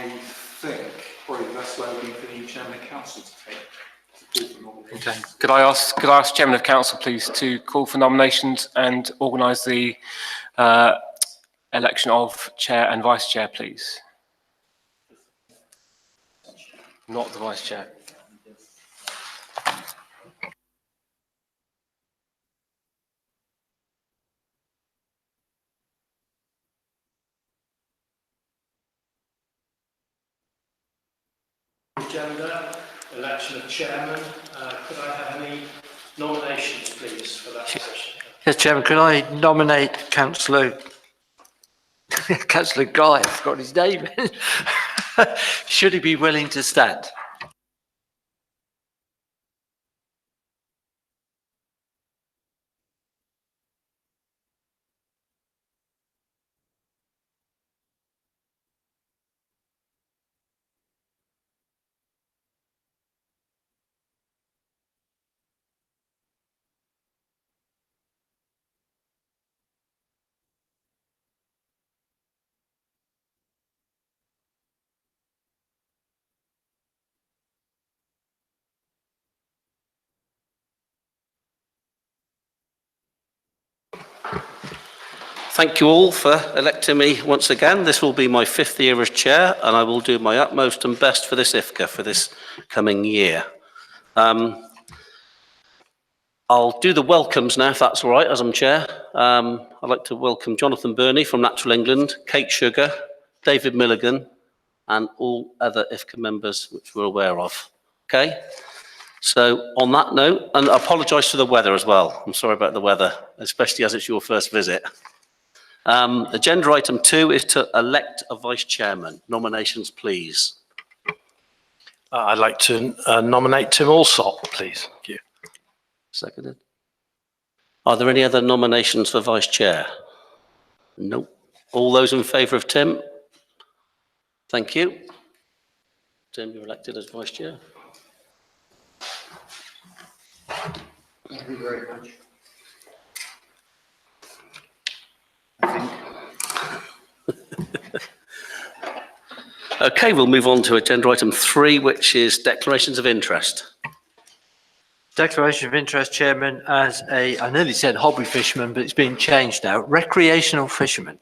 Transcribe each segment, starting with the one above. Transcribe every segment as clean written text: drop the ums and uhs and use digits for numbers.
I think probably the best way would be for the Chairman of Council to take the call for nominations. Okay. Could I ask Chairman of Council, please, to call for nominations and organise the election of Chair and Vice Chair, please? Not the Vice Chair. Agenda, election of chairman. Could I have any nominations, please, for that position? Yes, Chairman, can I nominate Councillor Guy? I've got his name. Should he be willing to stand? Thank you all for electing me once again. This will be my 5th year as chair, and I will do my utmost and best for this IFCA for this coming year. I'll do the welcomes now, if that's all right, as I'm chair. I'd like to welcome Jonathan Burney from Natural England, Kate Sugar, David Milligan, and all other IFCA members which we're aware of. Okay? So on that note, and I apologise for the weather as well. I'm sorry about the weather, especially as it's your first visit. Agenda item 2 is to elect a vice chairman. Nominations, please. I'd like to nominate Tim Allsop, please. Thank you. Seconded. Are there any other nominations for vice chair? No. All those in favour of Tim? Thank you. Tim, you're elected as vice chair. Thank you very much. Okay, we'll move on to agenda item 3, which is declarations of interest. Declaration of interest, Chairman, as I nearly said hobby fisherman, but it's been changed now, recreational fisherman.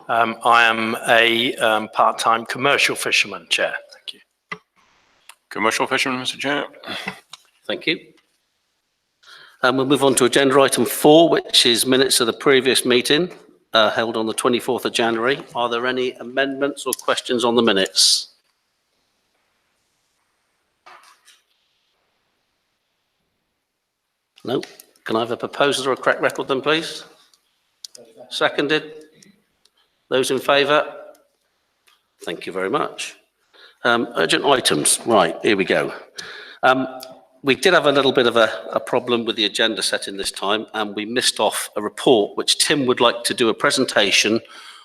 I am a part-time commercial fisherman, Chair. Thank you. Commercial fisherman, Mr. Chair. Thank you. And we'll move on to agenda item 4, which is minutes of the previous meeting held on the 24th of January. Are there any amendments or questions on the minutes? No. Can I have a proposal or a correct record then, please? Seconded. Those in favour? Thank you very much. Urgent items. Right, here we go. We did have a little bit of a problem with the agenda setting this time, and we missed off a report which Tim would like to do a presentation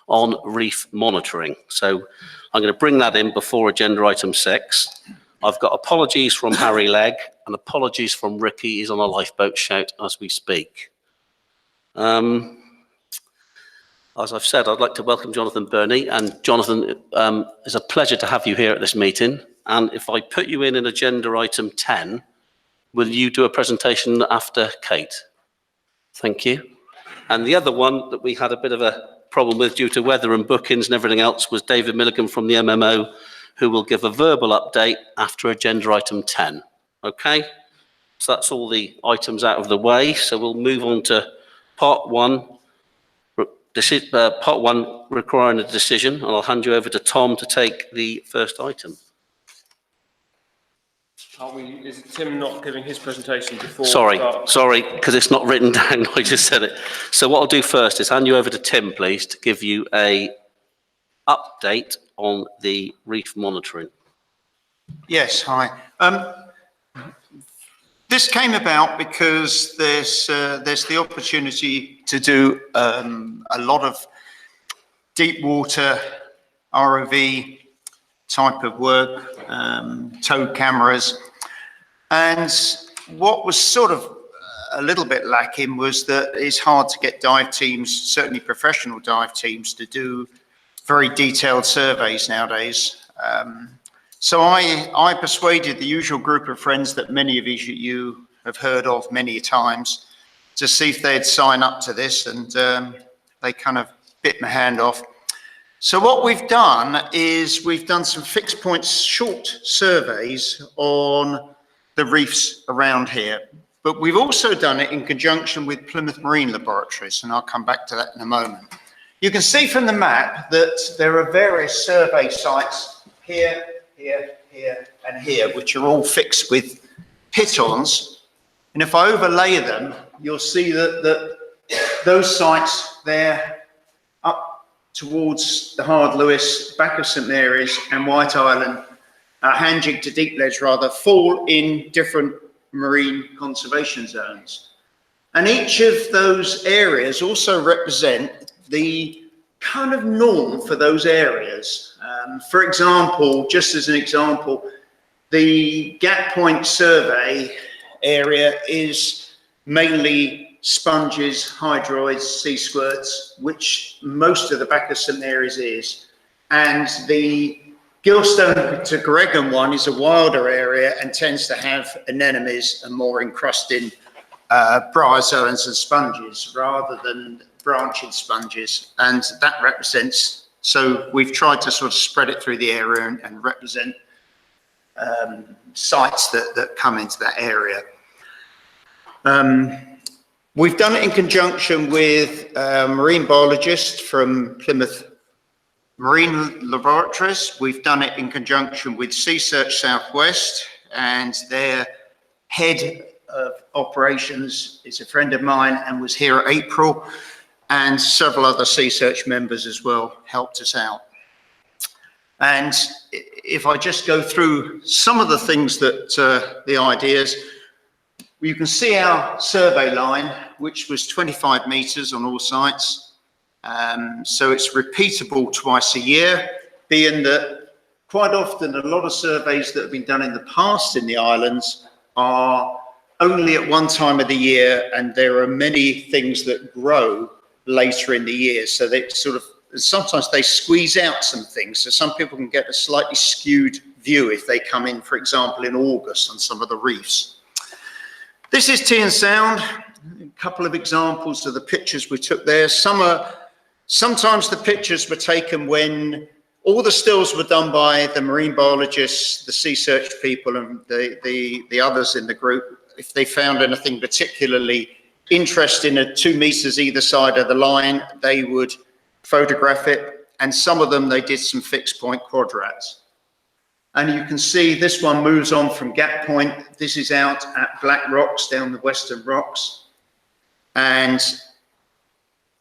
on reef monitoring. So I'm going to bring that in before agenda item 6. I've got apologies from Harry Legg and apologies from Ricky. He's on a lifeboat shout as we speak. As I've said, I'd like to welcome Jonathan Burney. And Jonathan, it's a pleasure to have you here at this meeting. And if I put you in agenda item 10, will you do a presentation after Kate? Thank you. And the other one that we had a bit of a problem with due to weather and bookings and everything else was David Milligan from the MMO, who will give a verbal update after agenda item 10. Okay? So that's all the items out of the way. So we'll move on to part 1. Part 1 requiring a decision, and I'll hand you over to Tom to take the first item. Is Tim not giving his presentation before? Sorry, because it's not written down. I just said it. So what I'll do first is hand you over to Tim, please, to give you a update on the reef monitoring. Yes, hi. This came about because there's the opportunity to do a lot of deep water ROV type of work, tow cameras, and what was sort of a little bit lacking was that it's hard to get dive teams, certainly professional dive teams, to do very detailed surveys nowadays. So I persuaded the usual group of friends that many of you have heard of many times to see if they'd sign up to this, and they kind of bit my hand off. So what we've done is we've done some fixed point short surveys on the reefs around here, but we've also done it in conjunction with Plymouth Marine Laboratories, and I'll come back to that in a moment. You can see from the map that there are various survey sites here, here, here, and here, which are all fixed with pitons. And if I overlay them, you'll see that those sites there up towards the Hard Lewis, back of St Mary's and White Island, Hanjig to Deep Ledge rather, fall in different marine conservation zones. And each of those areas also represent the kind of norm for those areas. For example, just as an example, the Gap Point survey area is mainly sponges, hydroids, sea squirts, which most of the back of St Mary's is. And the Gilstone to Gregan one is a wilder area and tends to have anemones and more encrusted bryozoans and sponges rather than branching sponges. And that represents, so we've tried to sort of spread it through the area and represent sites that come into that area. We've done it in conjunction with a marine biologist from Plymouth Marine Laboratories. We've done it in conjunction with Sea Search Southwest, and their head of operations is a friend of mine and was here at April, and several other Sea Search members as well helped us out. And if I just go through some of the things that the ideas, you can see our survey line, which was 25 metres on all sites. So it's repeatable twice a year, being that quite often a lot of surveys that have been done in the past in the islands are only at one time of the year, and there are many things that grow later in the year. So they sort of, sometimes they squeeze out some things. So some people can get a slightly skewed view if they come in, for example, in August on some of the reefs. This is Tea and Sound. A couple of examples of the pictures we took there. Sometimes the pictures were taken when all the stills were done by the marine biologists, the Sea Search people, and the others in the group. If they found anything particularly interesting at 2 meters either side of the line, they would photograph it. And some of them, they did some fixed point quadrats. And you can see this one moves on from Gap Point. This is out at Black Rocks, down the Western Rocks. And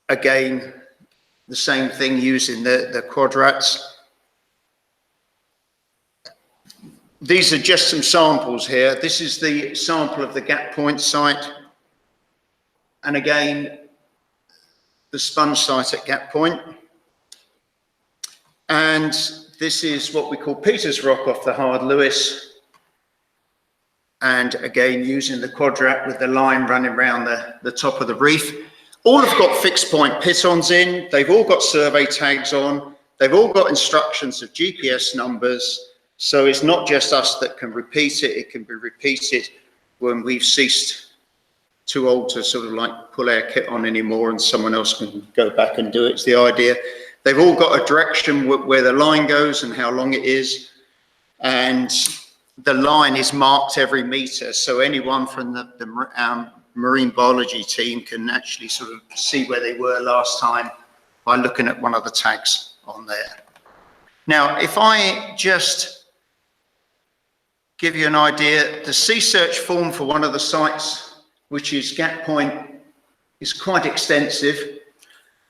again, the same thing using the quadrats. These are just some samples here. This is the sample of the Gap Point site. And again, the sponge site at Gap Point. And this is what we call Peter's Rock off the Hard Lewis. And again, using the quadrat with the line running around the top of the reef. All have got fixed point pitons in. They've all got survey tags on. They've all got instructions of GPS numbers. So it's not just us that can repeat it. It can be repeated when we've ceased, too old to sort of like pull our kit on anymore, and someone else can go back and do it. It's the idea. They've all got a direction where the line goes and how long it is. And the line is marked every meter. So anyone from the marine biology team can actually sort of see where they were last time by looking at one of the tags on there. Now, if I just give you an idea, the Sea Search form for one of the sites, which is Gap Point, is quite extensive,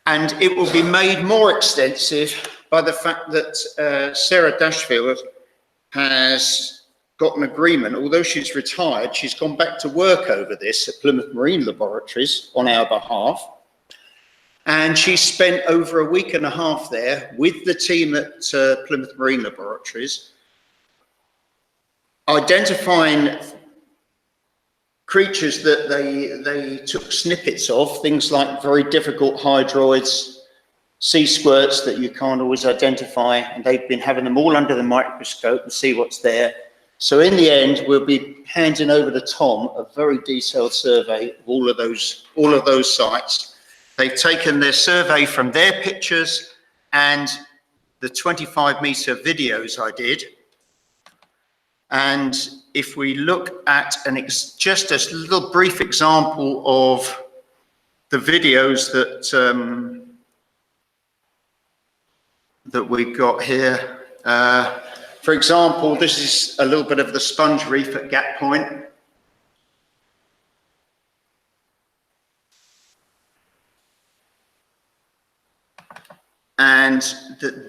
and it will be made more extensive by the fact that Sarah Dashfield has got an agreement. Although she's retired, she's gone back to work over this at Plymouth Marine Laboratories on our behalf. And she spent over a week and a half there with the team at Plymouth Marine Laboratories, identifying creatures that they took snippets of, things like very difficult hydroids, sea squirts that you can't always identify, and they've been having them all under the microscope and see what's there. So in the end, we'll be handing over to Tom a very detailed survey of all of those sites. They've taken their survey from their pictures and the 25-metre videos I did. And if we look at just a little brief example of the videos that we've got here. For example, this is a little bit of the sponge reef at Gap Point. And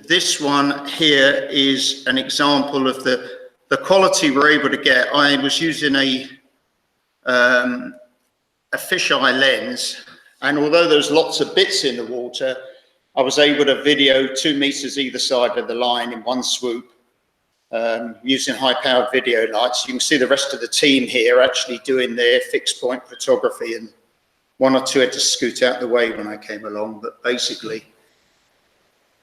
this one here is an example of the quality we're able to get. I was using a fisheye lens, and although there's lots of bits in the water, I was able to video 2 meters either side of the line in one swoop using high-powered video lights. You can see the rest of the team here actually doing their fixed point photography, and 1 or 2 had to scoot out the way when I came along, but basically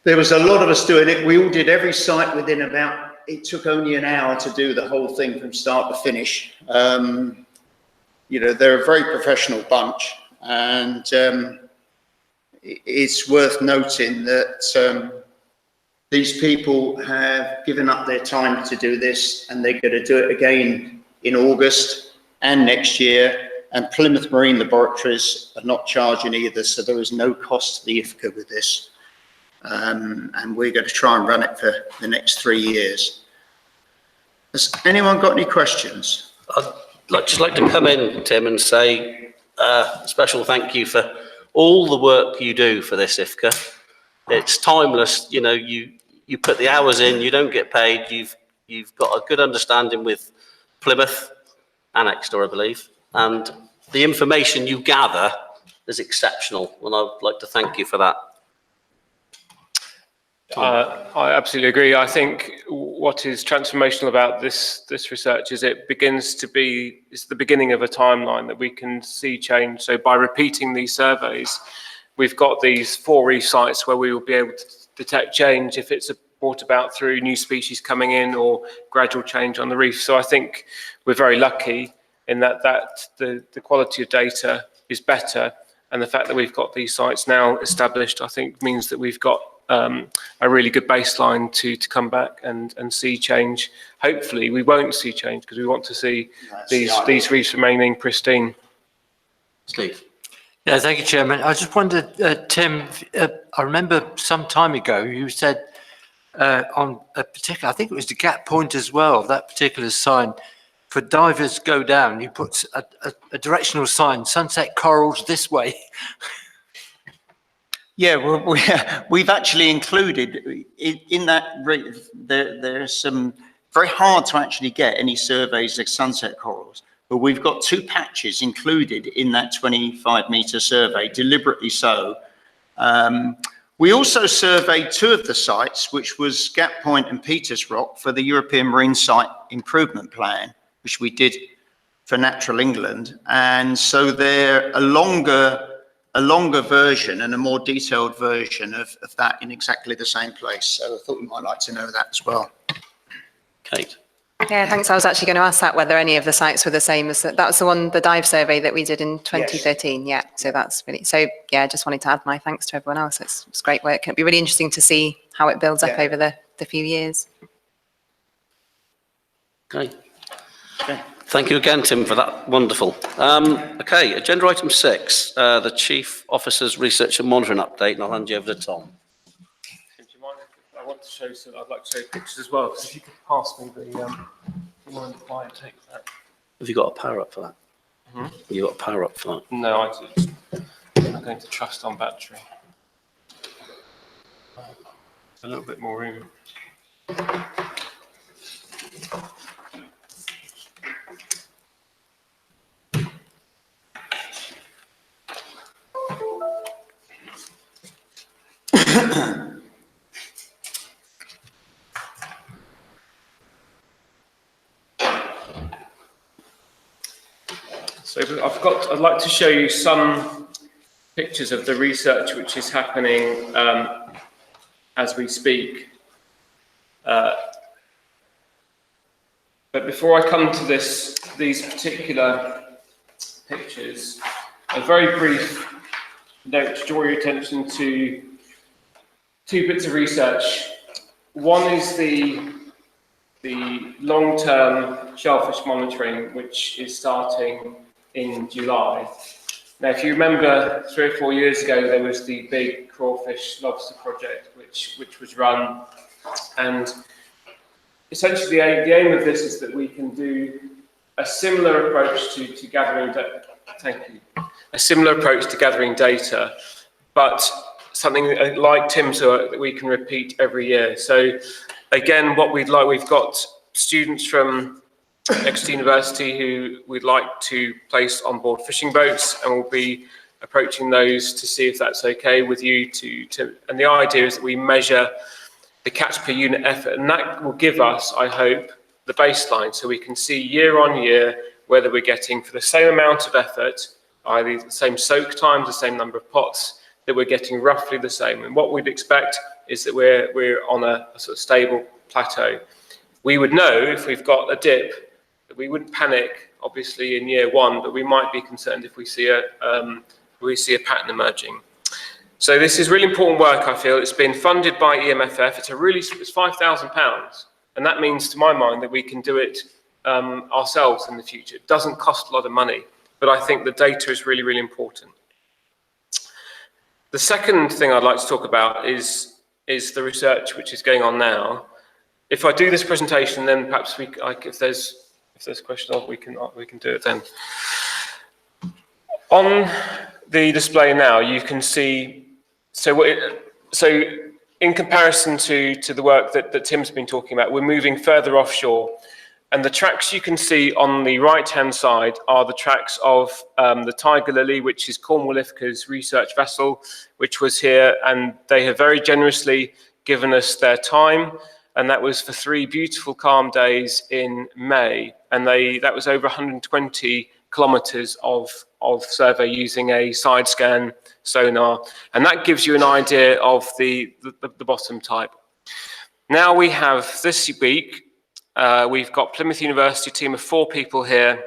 there was a lot of us doing it. We all did every site within about, it took only an hour to do the whole thing from start to finish. You know, they're a very professional bunch, and it's worth noting that these people have given up their time to do this, and they're going to do it again in August and next year. And Plymouth Marine Laboratories are not charging either, so there is no cost to the IFCA with this. And we're going to try and run it for the next 3 years. Has anyone got any questions? I'd just like to come in, Tim, and say a special thank you for all the work you do for this IFCA. It's timeless. You know, you put the hours in, you don't get paid. You've got a good understanding with Plymouth and Exeter, I believe, and the information you gather is exceptional, and I'd like to thank you for that. I absolutely agree. I think what is transformational about this research is it's the beginning of a timeline that we can see change. So by repeating these surveys, we've got these 4 reef sites where we will be able to detect change if it's brought about through new species coming in or gradual change on the reef. So I think we're very lucky in that the quality of data is better, and the fact that we've got these sites now established, I think, means that we've got a really good baseline to come back and see change. Hopefully we won't see change, because we want to see these reefs remaining pristine. Steve. Yeah, thank you, Chairman. I just wondered, Tim, I remember some time ago you said on a particular, I think it was the Gap Point as well, that particular sign, for divers go down, you put a directional sign, sunset corals this way. Yeah, we've actually included in that, there's some very hard to actually get any surveys of sunset corals, but we've got 2 patches included in that 25-metre survey, deliberately so. We also surveyed 2 of the sites, which was Gap Point and Peters Rock, for the European Marine Site Improvement Plan, which we did for Natural England. And so they're a longer version and a more detailed version of that in exactly the same place. So I thought you might like to know that as well. Kate. Yeah, thanks. I was actually going to ask that, whether any of the sites were the same as that. That was the dive survey that we did in 2013. Yes. Yeah, so that's really, so yeah, I just wanted to add my thanks to everyone else. It's great work. It'd be really interesting to see how it builds up over the few years. Okay. Thank you again, Tim, for that. Wonderful. Okay, agenda item 6, the Chief Officer's Research and Monitoring Update, and I'll hand you over to Tom. Do you mind if I want to show some? I'd like to show pictures as well. So if you could pass me the, do you mind if I take that? Have you got a power up for that? Hmm? You got a power up for that? No, I do. I'm going to trust on battery. A little bit more room. So I'd like to show you some pictures of the research which is happening as we speak. But before I come to these particular pictures, a very brief note to draw your attention to two bits of research. One is the long-term shellfish monitoring, which is starting in July. Now, if you remember 3 or 4 years ago, there was the big crawfish lobster project, which was run, and essentially the aim of this is that we can do a similar approach to gathering data. Thank you. A similar approach to gathering data, but something like Tim's work that we can repeat every year. So again, what we'd like, we've got students from Exeter University who we'd like to place on board fishing boats, and we'll be approaching those to see if that's okay with you and the idea is that we measure the catch per unit effort, and that will give us, I hope, the baseline, so we can see year on year whether we're getting, for the same amount of effort, either the same soak times, the same number of pots, that we're getting roughly the same. And what we'd expect is that we're on a sort of stable plateau. We would know if we've got a dip that we wouldn't panic, obviously, in year one, but we might be concerned if we see a pattern emerging. So this is really important work, I feel. It's been funded by EMFF. It's £5,000, and that means, to my mind, that we can do it ourselves in the future. It doesn't cost a lot of money, but I think the data is really, really important. The second thing I'd like to talk about is the research which is going on now. If I do this presentation, then perhaps if there's a question of, we can do it then. On the display now, you can see. So in comparison to the work that Tim's been talking about, we're moving further offshore. And the tracks you can see on the right-hand side are the tracks of the Tiger Lily, which is Cornwall IFCA's research vessel, which was here. And they have very generously given us their time. And that was for 3 beautiful calm days in May. And that was over 120 kilometers of survey using a side scan sonar, and that gives you an idea of the bottom type. Now we have, this week, we've got Plymouth University team of 4 people here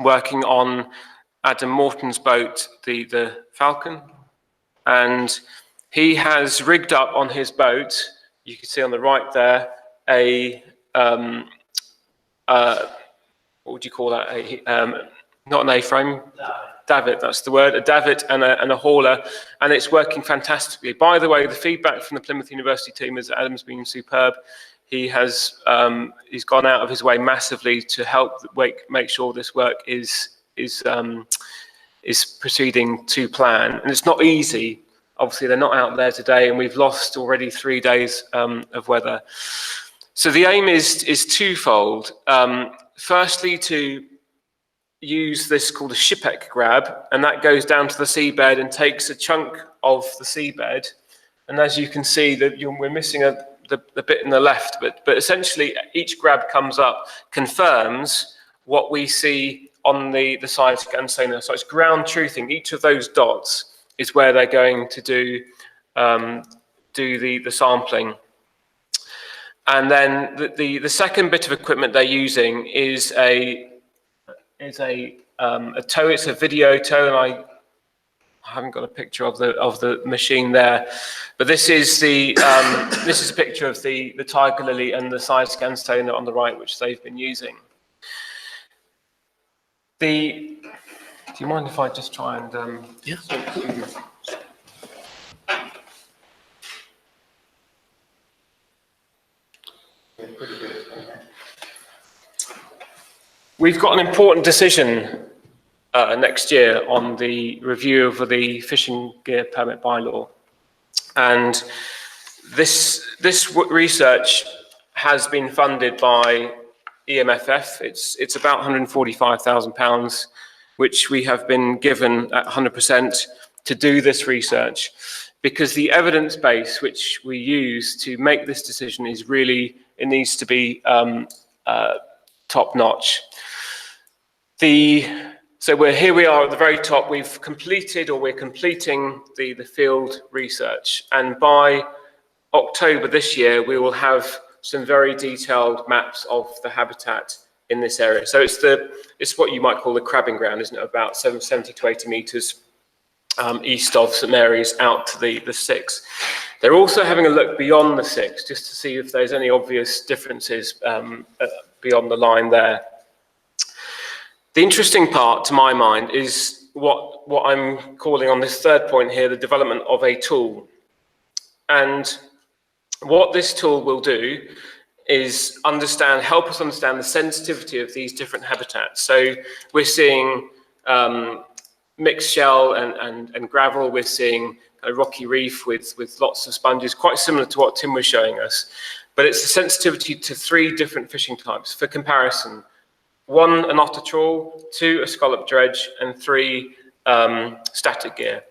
working on Adam Morton's boat, the Falcon, and he has rigged up on his boat, you can see on the right there, what would you call that? Not an A-frame. Davit, that's the word, a davit and a hauler, and it's working fantastically. By the way, the feedback from the Plymouth University team is that Adam's been superb. He's gone out of his way massively to help make sure this work is proceeding to plan. And it's not easy. Obviously, they're not out there today, and we've lost already 3 days of weather. So the aim is twofold. Firstly, to use this called a shipwreck grab, and that goes down to the seabed and takes a chunk of the seabed. And as you can see, we're missing the bit in the left, but essentially each grab comes up, confirms what we see on the side scan sonar. So it's ground truthing. Each of those dots is where they're going to do the sampling. And then the second bit of equipment they're using is a tow. It's a video tow, and I haven't got a picture of the machine there, but this is a picture of the Tiger Lily and the side scan sonar on the right, which they've been using. Do you mind if I just try and Yeah. We've got an important decision next year on the review of the fishing gear permit bylaw, and this research has been funded by EMFF. It's about £145,000, which we have been given at 100% to do this research, because the evidence base which we use to make this decision is really, it needs to be top notch. So we are at the very top. We've completed, or we're completing the field research, and by October this year, we will have some very detailed maps of the habitat in this area. So it's what you might call the crabbing ground, isn't it? About 70 to 80 metres east of St Mary's out to the Six. They're also having a look beyond the Six just to see if there's any obvious differences beyond the line there. The interesting part, to my mind, is what I'm calling on this third point here, the development of a tool. And what this tool will do is help us understand the sensitivity of these different habitats. So we're seeing mixed shell and gravel. We're seeing a rocky reef with lots of sponges, quite similar to what Tim was showing us. But it's the sensitivity to 3 different fishing types. For comparison, 1, an otter trawl, 2, a scallop dredge, and 3, static gear.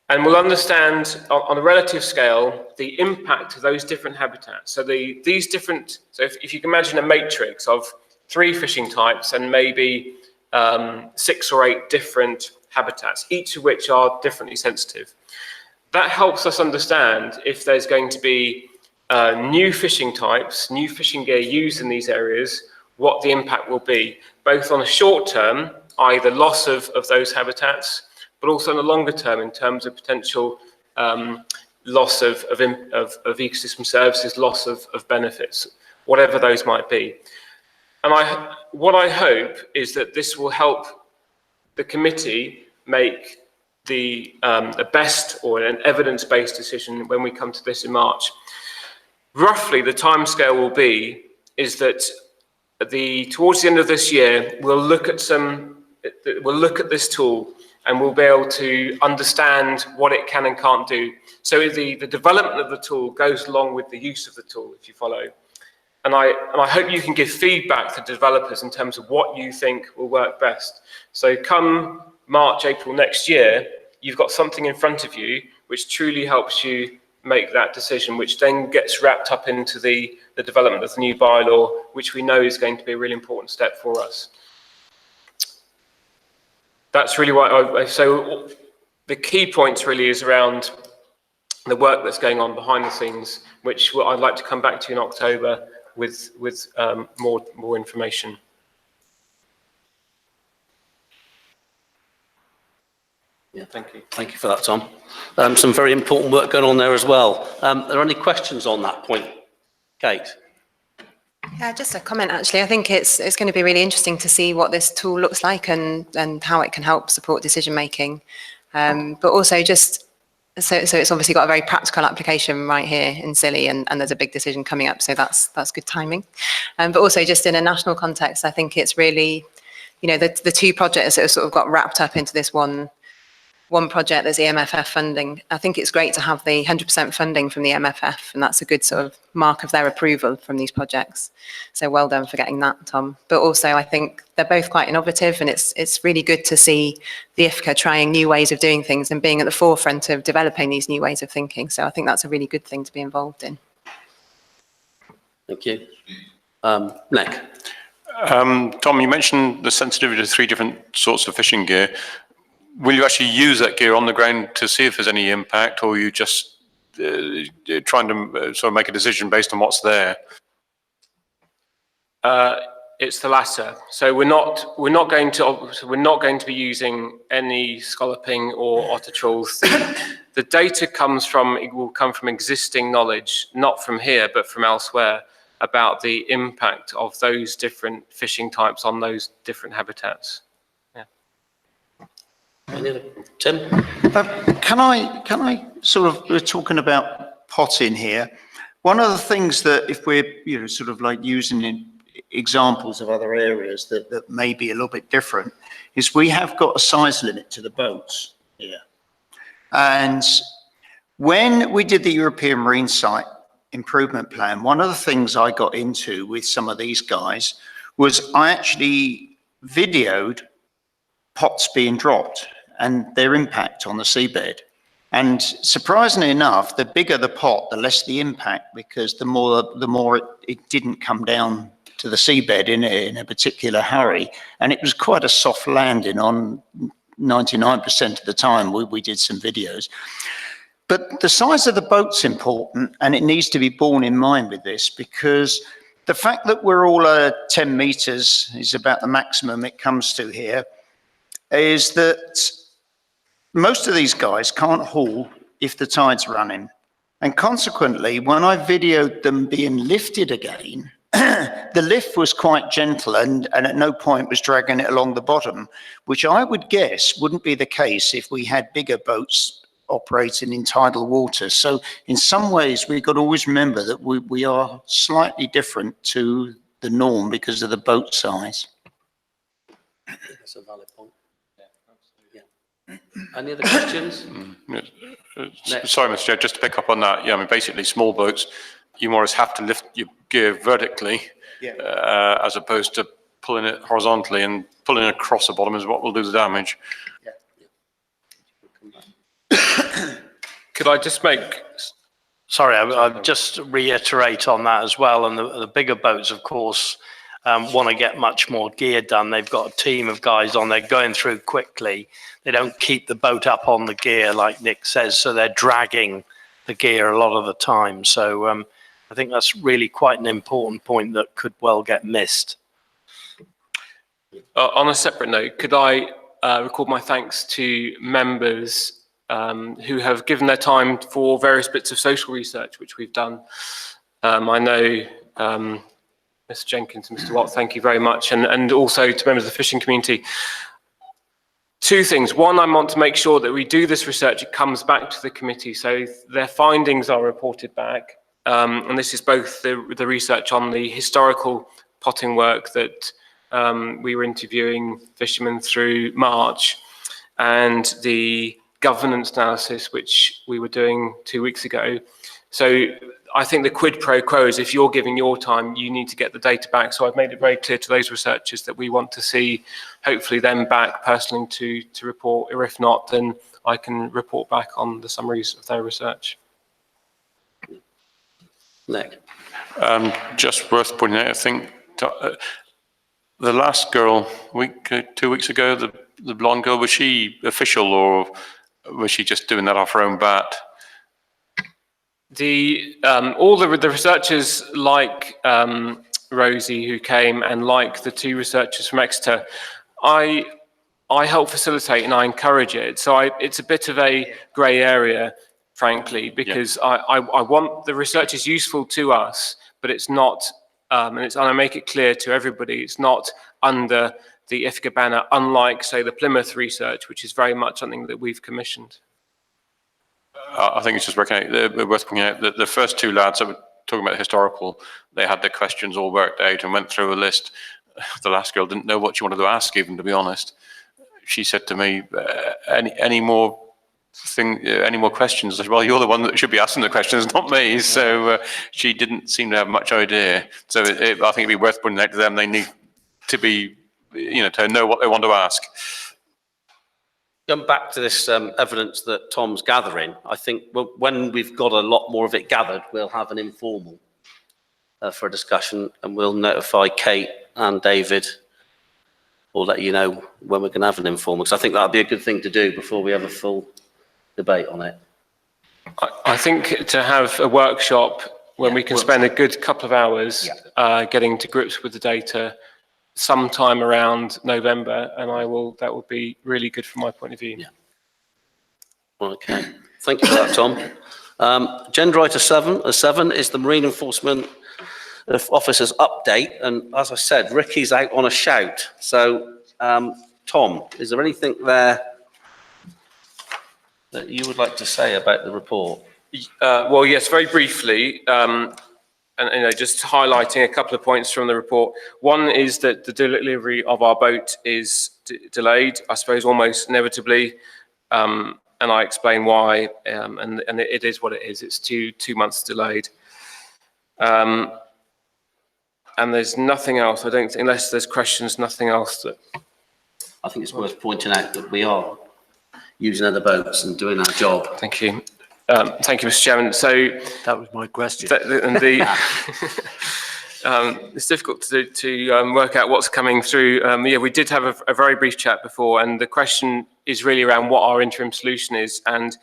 And we'll understand on a relative scale the impact of those different habitats. So if you can imagine a matrix of 3 fishing types and maybe 6 or 8 different habitats, each of which are differently sensitive. That helps us understand if there's going to be new fishing types, new fishing gear used in these areas, what the impact will be, both on a short term, i.e. the loss of those habitats, but also in the longer term in terms of potential loss of ecosystem services, loss of benefits, whatever those might be. And what I hope is that this will help the committee make the best or an evidence-based decision when we come to this in March. Roughly, the timescale will be is that towards the end of this year, we'll look at this tool and we'll be able to understand what it can and can't do. So the development of the tool goes along with the use of the tool, if you follow. And I hope you can give feedback to developers in terms of what you think will work best. So come March, April next year, you've got something in front of you which truly helps you make that decision, which then gets wrapped up into the development of the new bylaw, which we know is going to be a really important step for us. That's really why so the key points really is around the work that's going on behind the scenes, which I'd like to come back to in October with more information. Yeah, thank you. Thank you for that, Tom. Some very important work going on there as well. Are there any questions on that point? Kate? Yeah, just a comment actually. I think it's going to be really interesting to see what this tool looks like and how it can help support decision making. But also just so it's obviously got a very practical application right here in Scilly, and there's a big decision coming up, so that's good timing. But also just in a national context, I think it's really, the 2 projects that have sort of got wrapped up into this one project, there's the MFF funding. I think it's great to have the 100% funding from the MFF, and that's a good sort of mark of their approval from these projects. So well done for getting that, Tom. But also I think they're both quite innovative, and it's really good to see the IFCA trying new ways of doing things and being at the forefront of developing these new ways of thinking. So I think that's a really good thing to be involved in. Thank you. Nick? Tom, you mentioned the sensitivity to 3 different sorts of fishing gear. Will you actually use that gear on the ground to see if there's any impact, or are you just trying to sort of make a decision based on what's there? It's the latter. So we're not going to be using any scalloping or otter trawls. The data will come from existing knowledge, not from here but from elsewhere, about the impact of those different fishing types on those different habitats. Tim? Can I sort of, we're talking about potting here. One of the things that if we're, sort of like using examples of other areas that may be a little bit different, is we have got a size limit to the boats here. And when we did the European Marine Site Improvement Plan, one of the things I got into with some of these guys was I actually videoed pots being dropped and their impact on the seabed. And surprisingly enough, the bigger the pot, the less the impact, because the more it didn't come down to the seabed in a particular hurry. And it was quite a soft landing on 99% of the time we did some videos. But the size of the boat's important, and it needs to be borne in mind with this, because the fact that we're all 10 metres is about the maximum it comes to here, is that most of these guys can't haul if the tide's running. And consequently, when I videoed them being lifted again, the lift was quite gentle and at no point was dragging it along the bottom, which I would guess wouldn't be the case if we had bigger boats operating in tidal water. So in some ways, we've got to always remember that we are slightly different to the norm because of the boat size. That's a valid point. Yeah. Any other questions? Sorry, Mr. Chair, just to pick up on that. Yeah, I mean, basically small boats, you more or less have to lift your gear vertically as opposed to pulling it horizontally, and pulling across the bottom is what will do the damage. Could I just make, Sorry, I'll just reiterate on that as well. And the bigger boats, of course, want to get much more gear done. They've got a team of guys on there going through quickly. They don't keep the boat up on the gear, like Nick says, so they're dragging the gear a lot of the time. So I think that's really quite an important point that could well get missed. on a separate note, could I record my thanks to members who have given their time for various bits of social research, which we've done. I know Mr. Jenkins and Mr. Watt, thank you very much, and also to members of the fishing community. Two things. One, I want to make sure that we do this research, it comes back to the committee, so their findings are reported back. And this is both the research on the historical potting work that we were interviewing fishermen through March, and the governance analysis, which we were doing 2 weeks ago. So I think the quid pro quo is, if you're giving your time, you need to get the data back. So I've made it very clear to those researchers that we want to see, hopefully, them back personally to report, or if not, then I can report back on the summaries of their research. Nick? Just worth pointing out, I think the last girl, 2 weeks ago, the blonde girl, was she official or was she just doing that off her own bat? All the researchers, like Rosie, who came, and like the two researchers from Exeter, I help facilitate and I encourage it. So it's a bit of a grey area, frankly, because I want the research is useful to us, but it's not, and I make it clear to everybody, it's not under the IFGA banner, unlike, say, the Plymouth research, which is very much something that we've commissioned. I think it's just worth pointing out that the first two lads that were talking about the historical, they had their questions all worked out and went through a list. The last girl didn't know what she wanted to ask, even, to be honest. She said to me, any more questions? I said, well, you're the one that should be asking the questions, not me. So she didn't seem to have much idea. So I think it'd be worth pointing out to them, they need to be, to know what they want to ask. Going back to this evidence that Tom's gathering, I think when we've got a lot more of it gathered, we'll have an informal for a discussion, and we'll notify Kate and David, or let you know when we're going to have an informal, because I think that'll be a good thing to do before we have a full debate on it. I think to have a workshop when we can spend a good couple of hours getting to grips with the data sometime around November, and that will be really good from my point of view. Yeah. Okay, thank you for that, Tom. Agenda item 7 is the Marine Enforcement Officer's update, and as I said, Ricky's out on a shout. So, Tom, is there anything there that you would like to say about the report? Well, yes, very briefly. And just highlighting a couple of points from the report. One is that the delivery of our boat is delayed, I suppose, almost inevitably, and I explain why. And it is what it is. It's two months delayed. And there's nothing else. I don't think, unless there's questions, nothing else that. I think it's worth pointing out that we are using other boats and doing our job. Thank you. Thank you, Mr. Chairman. So That was my question. It's difficult to work out what's coming through. We did have a very brief chat before, and the question is really around what our interim solution is. And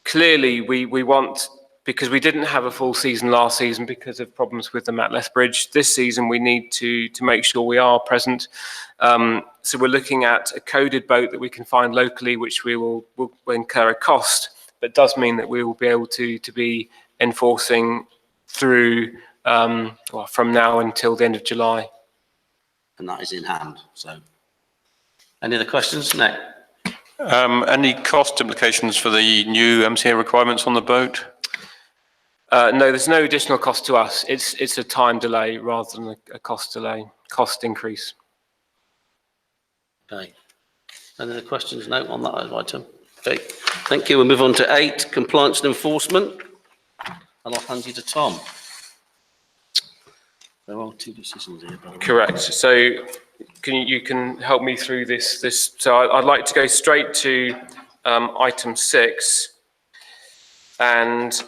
clearly we want, because we didn't have a full season last season because of problems with the Matless Bridge, this season we need to make sure we are present. So we're looking at a coded boat that we can find locally, which will incur a cost, but does mean that we will be able to be enforcing through from now until the end of July. And that is in hand, so. Any other questions? Nick? Any cost implications for the new MCA requirements on the boat? No, there's no additional cost to us. It's a time delay rather than a cost increase. Okay. Any other questions? No, on that item. Okay, thank you. We'll move on to 8, compliance and enforcement. And I'll hand you to Tom. There are 2 decisions here, by the way. Correct. So you can help me through this. So I'd like to go straight to item 6, and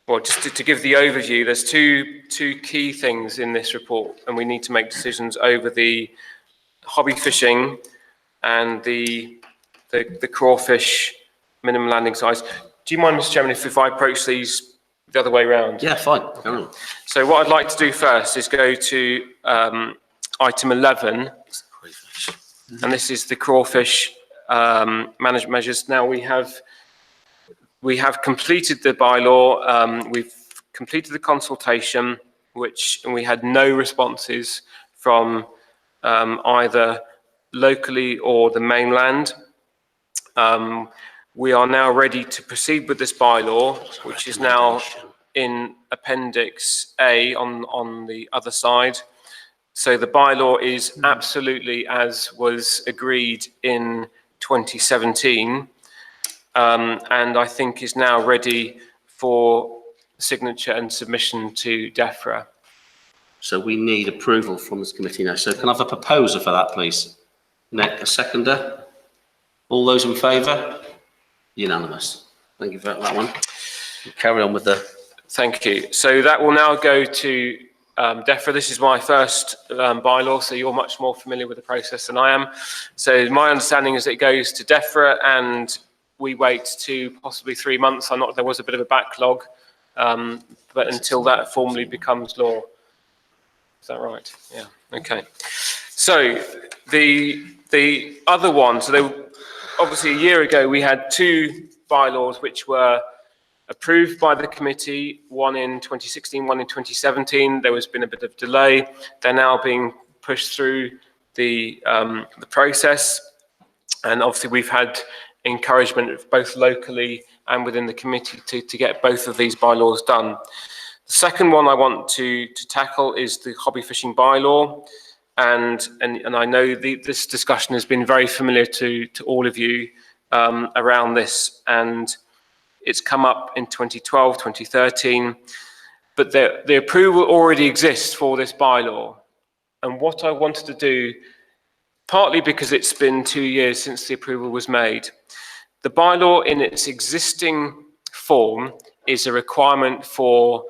well, just to give the overview, there's two key things in this report, and we need to make decisions over the hobby fishing and the crawfish minimum landing size. Do you mind, Mr. Chairman, if I approach these the other way around? Yeah, fine. Go on. So what I'd like to do first is go to item 11, and this is the crawfish management measures. Now we have completed the bylaw. We've completed the consultation, and we had no responses from either locally or the mainland. We are now ready to proceed with this bylaw, which is now in Appendix A on the other side. So the bylaw is absolutely as was agreed in 2017, and I think is now ready for signature and submission to DEFRA. So we need approval from this committee now. So can I have a proposer for that, please? Nick, a seconder? All those in favour? Unanimous. Thank you for that one. We'll carry on with the... Thank you. So that will now go to DEFRA. This is my first bylaw, so you're much more familiar with the process than I am. So my understanding is it goes to DEFRA, and we wait to possibly 3 months. There was a bit of a backlog, but until that formally becomes law. Is that right? Yeah. Okay. So the other one, obviously a year ago we had 2 bylaws which were approved by the committee, one in 2016, one in 2017. There has been a bit of delay. They're now being pushed through the process, and obviously we've had encouragement both locally and within the committee to get both of these bylaws done. The second one I want to tackle is the hobby fishing bylaw, and I know this discussion has been very familiar to all of you around this, and it's come up in 2012, 2013, but the approval already exists for this bylaw. And what I wanted to do, partly because it's been 2 years since the approval was made, the bylaw in its existing form is a requirement for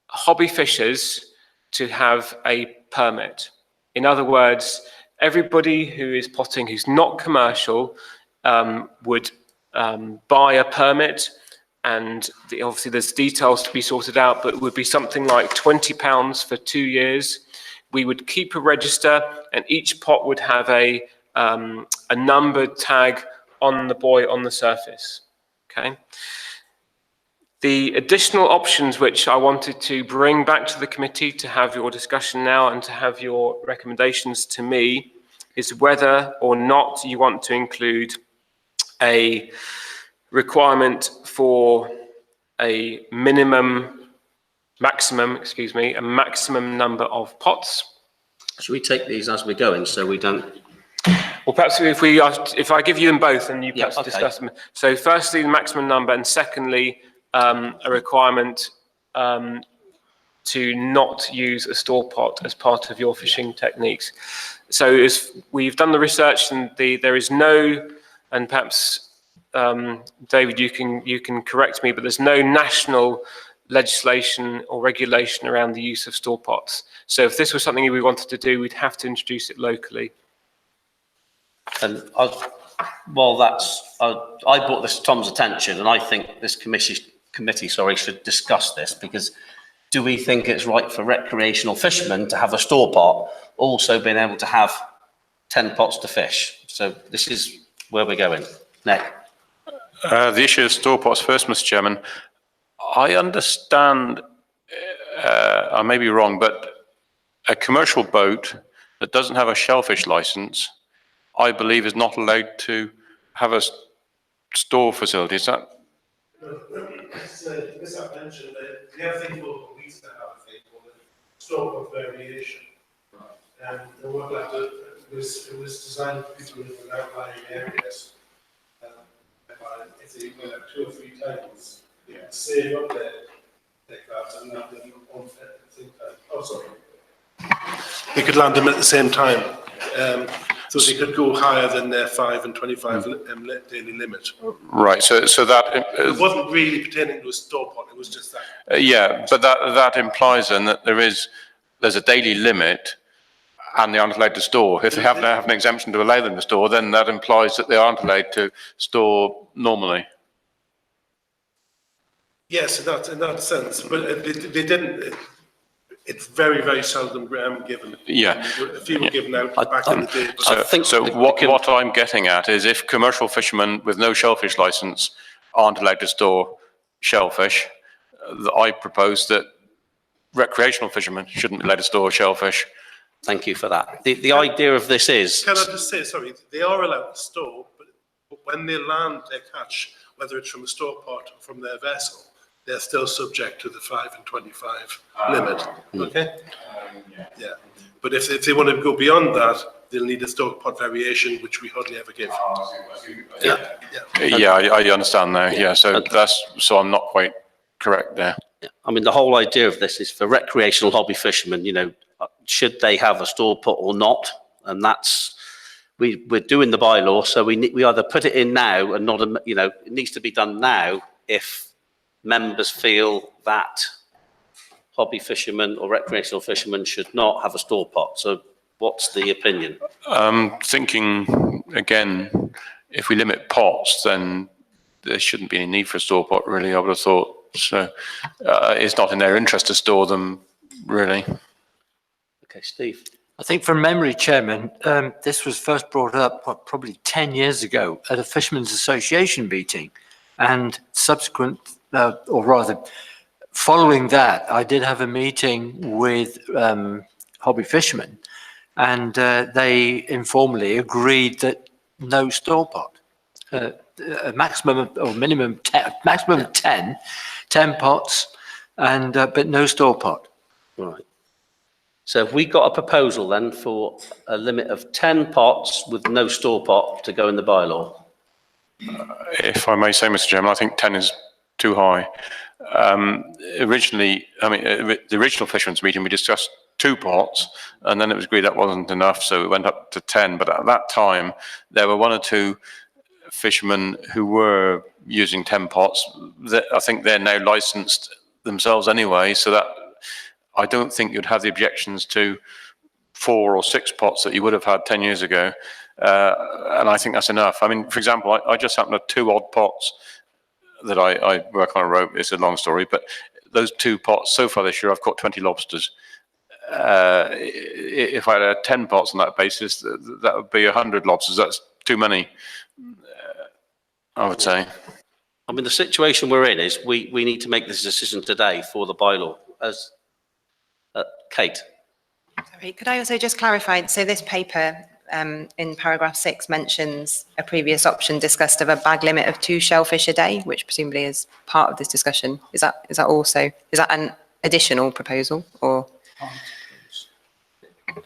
hobby fishers to have a permit. In other words, everybody who is potting who's not commercial would buy a permit, and obviously there's details to be sorted out, but it would be something like £20 for 2 years. We would keep a register, and each pot would have a numbered tag on the buoy on the surface. Okay. The additional options which I wanted to bring back to the committee to have your discussion now and to have your recommendations to me is whether or not you want to include a requirement for a maximum number of pots. Should we take these as we're going so we don't... Well, perhaps if I give you them both and you perhaps discuss them. So firstly, the maximum number, and secondly, a requirement to not use a store pot as part of your fishing techniques. So we've done the research, and there is no, and perhaps David, you can correct me, but there's no national legislation or regulation around the use of store pots. So if this was something we wanted to do, we'd have to introduce it locally. And while I brought this to Tom's attention, and I think this committee, should discuss this, because do we think it's right for recreational fishermen to have a store pot, also being able to have 10 pots to fish? So this is where we're going. Nick? The issue of store pots first, Mr. Chairman. I understand, I may be wrong, but a commercial boat that doesn't have a shellfish license, I believe, is not allowed to have a store facility. Is that? As I mentioned, the other thing we used to have a thing called a store pot variation. And the work like that it was designed for people in outlying areas. If they go like 2 or 3 times, you can save up their crabs and have them on at the same time. Oh, sorry. They could land them at the same time. So they could go higher than their 5 and 25 daily limit. Right, so that... It wasn't really pertaining to a store pot, it was just that. yeah, but that implies then that there's a daily limit and they aren't allowed to store. If they have an exemption to allow them to store, then that implies that they aren't allowed to store normally. Yes, in that sense, but they didn't. It's very, very seldom given. Yeah. A few were given out back in the day. But What I'm getting at is if commercial fishermen with no shellfish license aren't allowed to store shellfish, I propose that recreational fishermen shouldn't be allowed to store shellfish. Thank you for that. The idea of this is... Can I just say, sorry, they are allowed to store, but when they land their catch, whether it's from a store pot or from their vessel, they're still subject to the 5 and 25 limit. Okay? Yeah. But if they want to go beyond that, they'll need a store pot variation, which we hardly ever give. Yeah, I understand now. Yeah, so I'm not quite correct there. I mean, the whole idea of this is for recreational hobby fishermen, should they have a store pot or not? And that's, we're doing the bylaw, so we either put it in now and not, it needs to be done now if members feel that hobby fishermen or recreational fishermen should not have a store pot. So what's the opinion? Thinking, again, if we limit pots, then there shouldn't be any need for a store pot, really, I would have thought. So it's not in their interest to store them, really. Okay, Steve. I think from memory, Chairman, this was first brought up probably 10 years ago at a Fishermen's Association meeting, and subsequent, or rather following that, I did have a meeting with hobby fishermen, and they informally agreed that no store pot, a maximum or minimum maximum of 10 pots, and but no store pot. Right. So have we got a proposal then for a limit of 10 pots with no store pot to go in the bylaw? If I may say, Mr. Chairman, I think 10 is too high. Originally, the original fishermen's meeting, we discussed 2 pots, and then it was agreed that wasn't enough, so it went up to 10. But at that time, there were 1 or 2 fishermen who were using 10 pots. I think they're now licensed themselves anyway, so that I don't think you'd have the objections to 4 or 6 pots that you would have had 10 years ago. And I think that's enough. I mean, for example, I just happen to have 2 odd pots that I work on a rope. It's a long story, but those 2 pots, so far this year, I've caught 20 lobsters. If I had 10 pots on that basis, that would be 100 lobsters. That's too many, I would say. I mean, the situation we're in is we need to make this decision today for the bylaw. As Kate. Sorry, could I also just clarify? So this paper in paragraph 6 mentions a previous option discussed of a bag limit of 2 shellfish a day, which presumably is part of this discussion. Is that an additional proposal, or?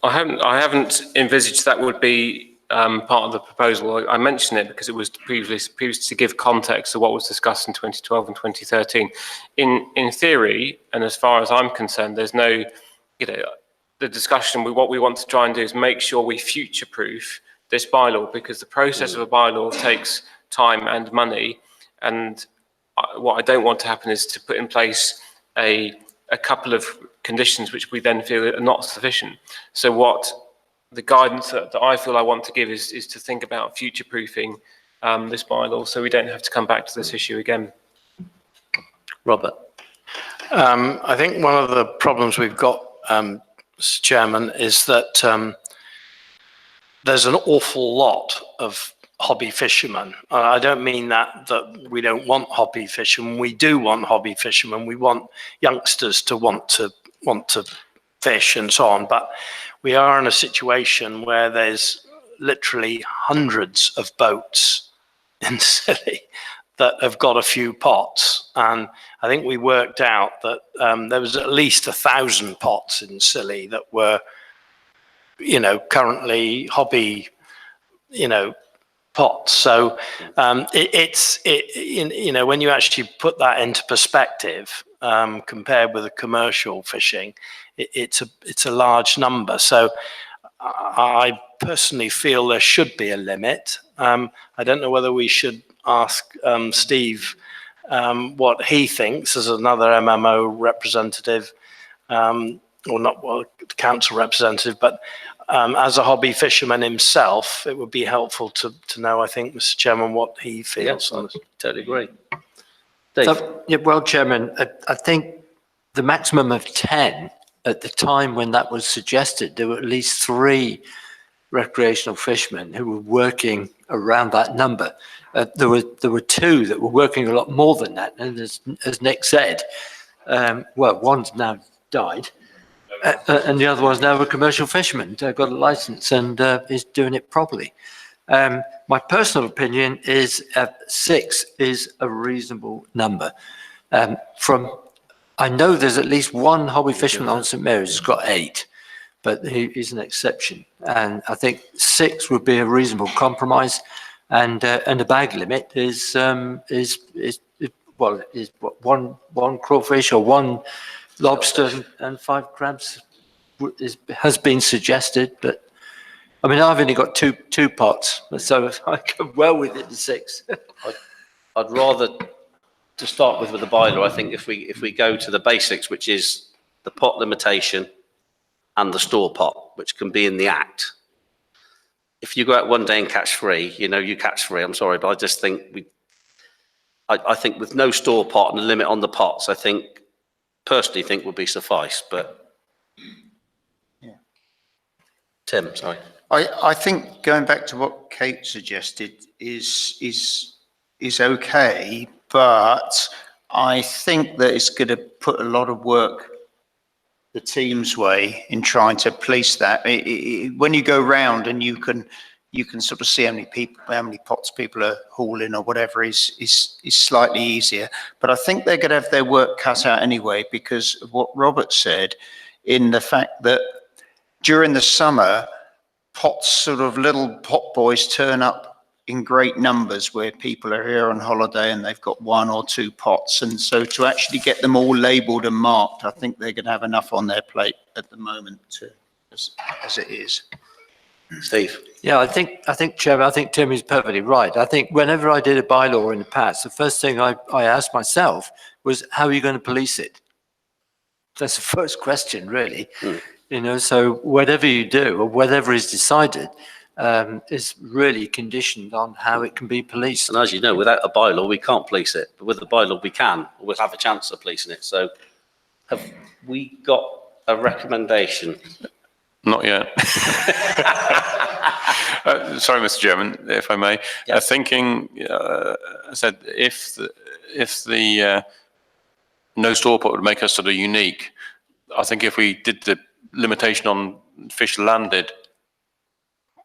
I haven't envisaged that would be part of the proposal. I mentioned it because it was previous to give context to what was discussed in 2012 and 2013. In theory, and as far as I'm concerned, there's no, the discussion, what we want to try and do is make sure we future-proof this bylaw, because the process of a bylaw takes time and money, and what I don't want to happen is to put in place a couple of conditions which we then feel are not sufficient. So what the guidance that I feel I want to give is to think about future-proofing this bylaw, so we don't have to come back to this issue again. Robert? I think one of the problems we've got, Mr. Chairman, is that there's an awful lot of hobby fishermen. I don't mean that we don't want hobby fishermen. We do want hobby fishermen. We want youngsters to want to fish and so on. But we are in a situation where there's literally hundreds of boats in Scilly that have got a few pots. And I think we worked out that there was at least 1,000 pots in Scilly that were, currently hobby, pots. So when you actually put that into perspective, compared with the commercial fishing, it's a large number. So I personally feel there should be a limit. I don't know whether we should ask Steve what he thinks as another MMO representative, or not, council representative, but as a hobby fisherman himself, it would be helpful to know, I think, Mr. Chairman, what he feels on this. Totally agree. Dave? Yeah, well, Chairman, I think the maximum of 10, at the time when that was suggested, there were at least 3 recreational fishermen who were working around that number. There were 2 that were working a lot more than that, and as Nick said, one's now died, and the other one's now a commercial fisherman, got a license and is doing it properly. My personal opinion is 6 is a reasonable number. I know there's at least one hobby fisherman on St Mary's who's got 8, but he's an exception. And I think 6 would be a reasonable compromise. And the bag limit is one crawfish or 1 lobster and 5 crabs has been suggested. But I mean, I've only got two pots, so I go well within the 6. I'd rather, to start with the bylaw, I think if we go to the basics, which is the pot limitation and the store pot, which can be in the Act. If you go out one day and catch 3, you catch 3, I'm sorry, but I just think I think with no store pot and a limit on the pots, personally think would be suffice, but. Yeah. Tim, sorry. I think going back to what Kate suggested is okay, but I think that it's going to put a lot of work the team's way in trying to police that. When you go round and you can sort of see how many pots people are hauling or whatever is slightly easier. But I think they're going to have their work cut out anyway, because of what Robert said, in the fact that during the summer, little pot boys turn up in great numbers where people are here on holiday and they've got 1 or 2 pots. And so to actually get them all labelled and marked, I think they're going to have enough on their plate at the moment as it is. Steve? Yeah, I think, Chairman, I think Tim is perfectly right. I think whenever I did a bylaw in the past, the first thing I asked myself was, how are you going to police it? That's the first question, really. So whatever you do or whatever is decided is really conditioned on how it can be policed. And as you know, without a bylaw, we can't police it. But with the bylaw, we can. We'll have a chance of policing it. So have we got a recommendation? Not yet. Sorry, Mr. Chairman, if I may. Yes. Thinking, I said, if the no store pot would make us sort of unique, I think if we did the limitation on fish landed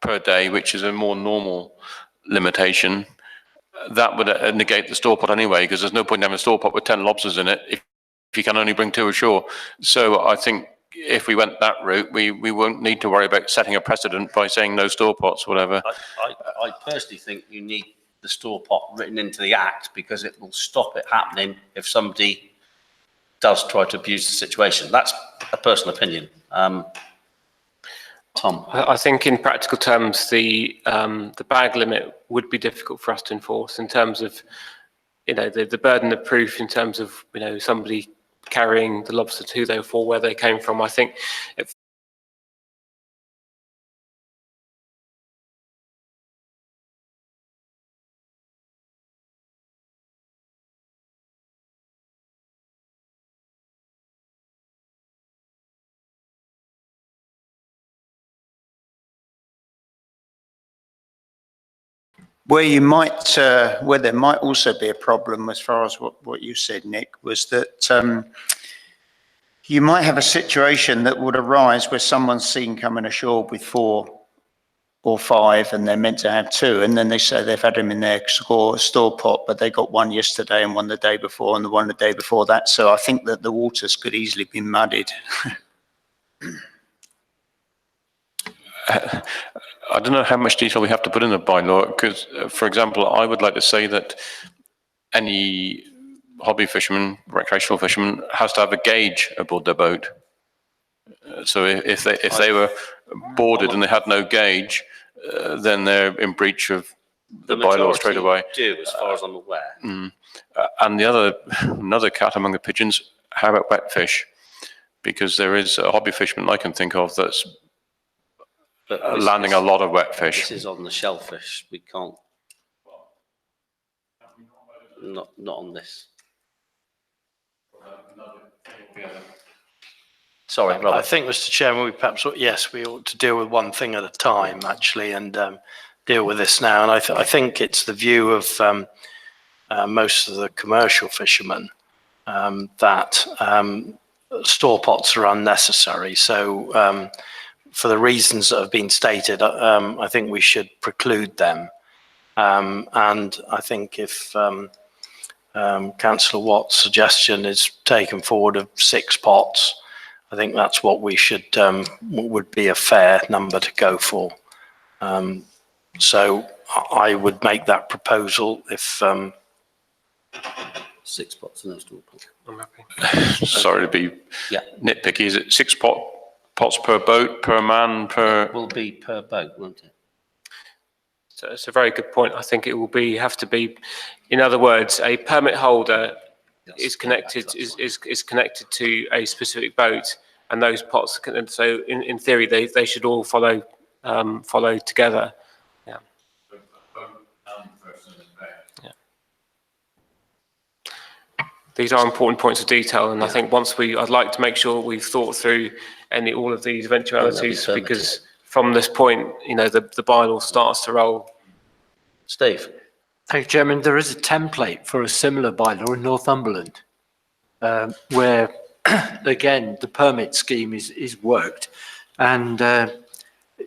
per day, which is a more normal limitation, that would negate the store pot anyway, because there's no point in having a store pot with 10 lobsters in it if you can only bring 2 ashore. So I think if we went that route, we won't need to worry about setting a precedent by saying no store pots, whatever. I personally think you need the store pot written into the Act, because it will stop it happening if somebody does try to abuse the situation. That's a personal opinion. Tom? I think in practical terms, the bag limit would be difficult for us to enforce in terms of, the burden of proof in terms of, somebody carrying the lobster to, where they came from. I think Where you might, where there might also be a problem, as far as what you said, Nick, was that you might have a situation that would arise where someone's seen coming ashore with 4 or 5, and they're meant to have 2, and then they say they've had them in their store pot, but they got 1 yesterday and 1 the day before and the 1 the day before that. So I think that the waters could easily be muddied. I don't know how much detail we have to put in the bylaw, because, for example, I would like to say that any hobby fisherman, recreational fisherman, has to have a gauge aboard their boat. So if they were boarded and they had no gauge, then they're in breach of the bylaw straight away. Do, as far as I'm aware. And another cat among the pigeons, how about wet fish? Because there is a hobby fisherman I can think of that's landing a lot of wet fish. This is on the shellfish. We can't. Not on this. Sorry, Robert. I think, Mr. Chairman, we perhaps, yes, we ought to deal with one thing at a time, actually, and deal with this now. And I think it's the view of most of the commercial fishermen that store pots are unnecessary. So for the reasons that have been stated, I think we should preclude them. And I think if Councillor Watt's suggestion is taken forward of 6 pots, I think that's what we should, would be a fair number to go for. So I would make that proposal if... 6 pots and no store pot. I'm happy. Sorry to be nitpicky. Is it 6 pots per boat, per man, per? It will be per boat, won't it? So it's a very good point. I think it will have to be, in other words, a permit holder is connected to a specific boat, and those pots can, so in theory they should all follow together. Yeah. These are important points of detail, and I think I'd like to make sure we've thought through all of these eventualities, because from this point, the bylaw starts to roll. Steve. Thank you, Chairman. There is a template for a similar bylaw in Northumberland, where, again, the permit scheme is worked. And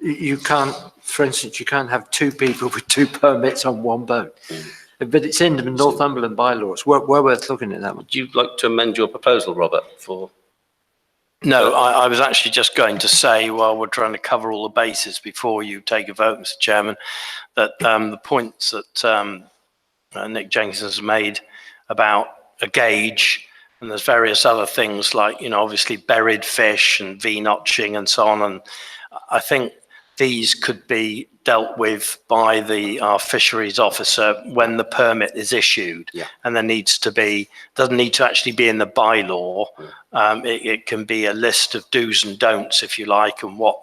you can't, for instance, you can't have 2 people with 2 permits on 1 boat. But it's in the Northumberland bylaws. We're worth looking at that one. Would you like to amend your proposal, Robert, for... No, I was actually just going to say, while we're trying to cover all the bases before you take a vote, Mr. Chairman, that the points that Nick Jenkins has made about a gauge, and there's various other things like, obviously buried fish and V-notching and so on. And I think these could be dealt with by our fisheries officer when the permit is issued. Yeah. And there doesn't need to actually be in the bylaw. It can be a list of do's and don'ts, if you like, and what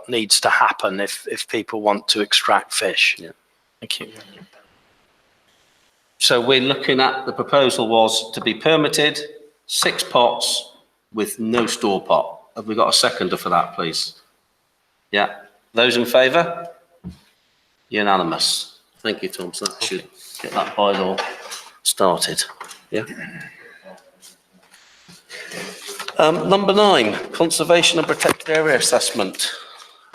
needs to happen if people want to extract fish. Yeah. Thank you. So we're looking at, the proposal was to be permitted 6 pots with no store pot. Have we got a seconder for that, please? Yeah. Those in favour? Unanimous. Thank you, Tom. So that should get that bylaw started. Yeah. Number 9, conservation and protected area assessment.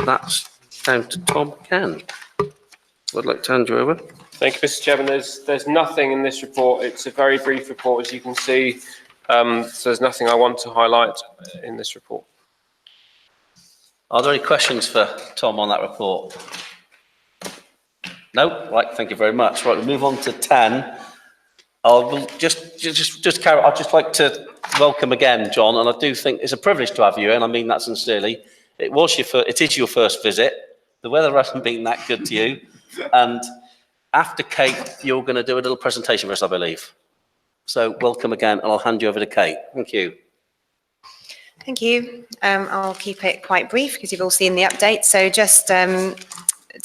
That's down to Tom Ken. I'd like to hand you over. Thank you, Mr. Chairman. There's nothing in this report. It's a very brief report, as you can see. So there's nothing I want to highlight in this report. Are there any questions for Tom on that report? No? Right, thank you very much. Right, we'll move on to 10. I'll just carry. I'd just like to welcome again, John, and I do think it's a privilege to have you, and I mean that sincerely. It is your first visit. The weather hasn't been that good to you, and after Kate, you're going to do a little presentation for us, I believe. So welcome again, and I'll hand you over to Kate. Thank you. Thank you. I'll keep it quite brief because you've all seen the update. So just to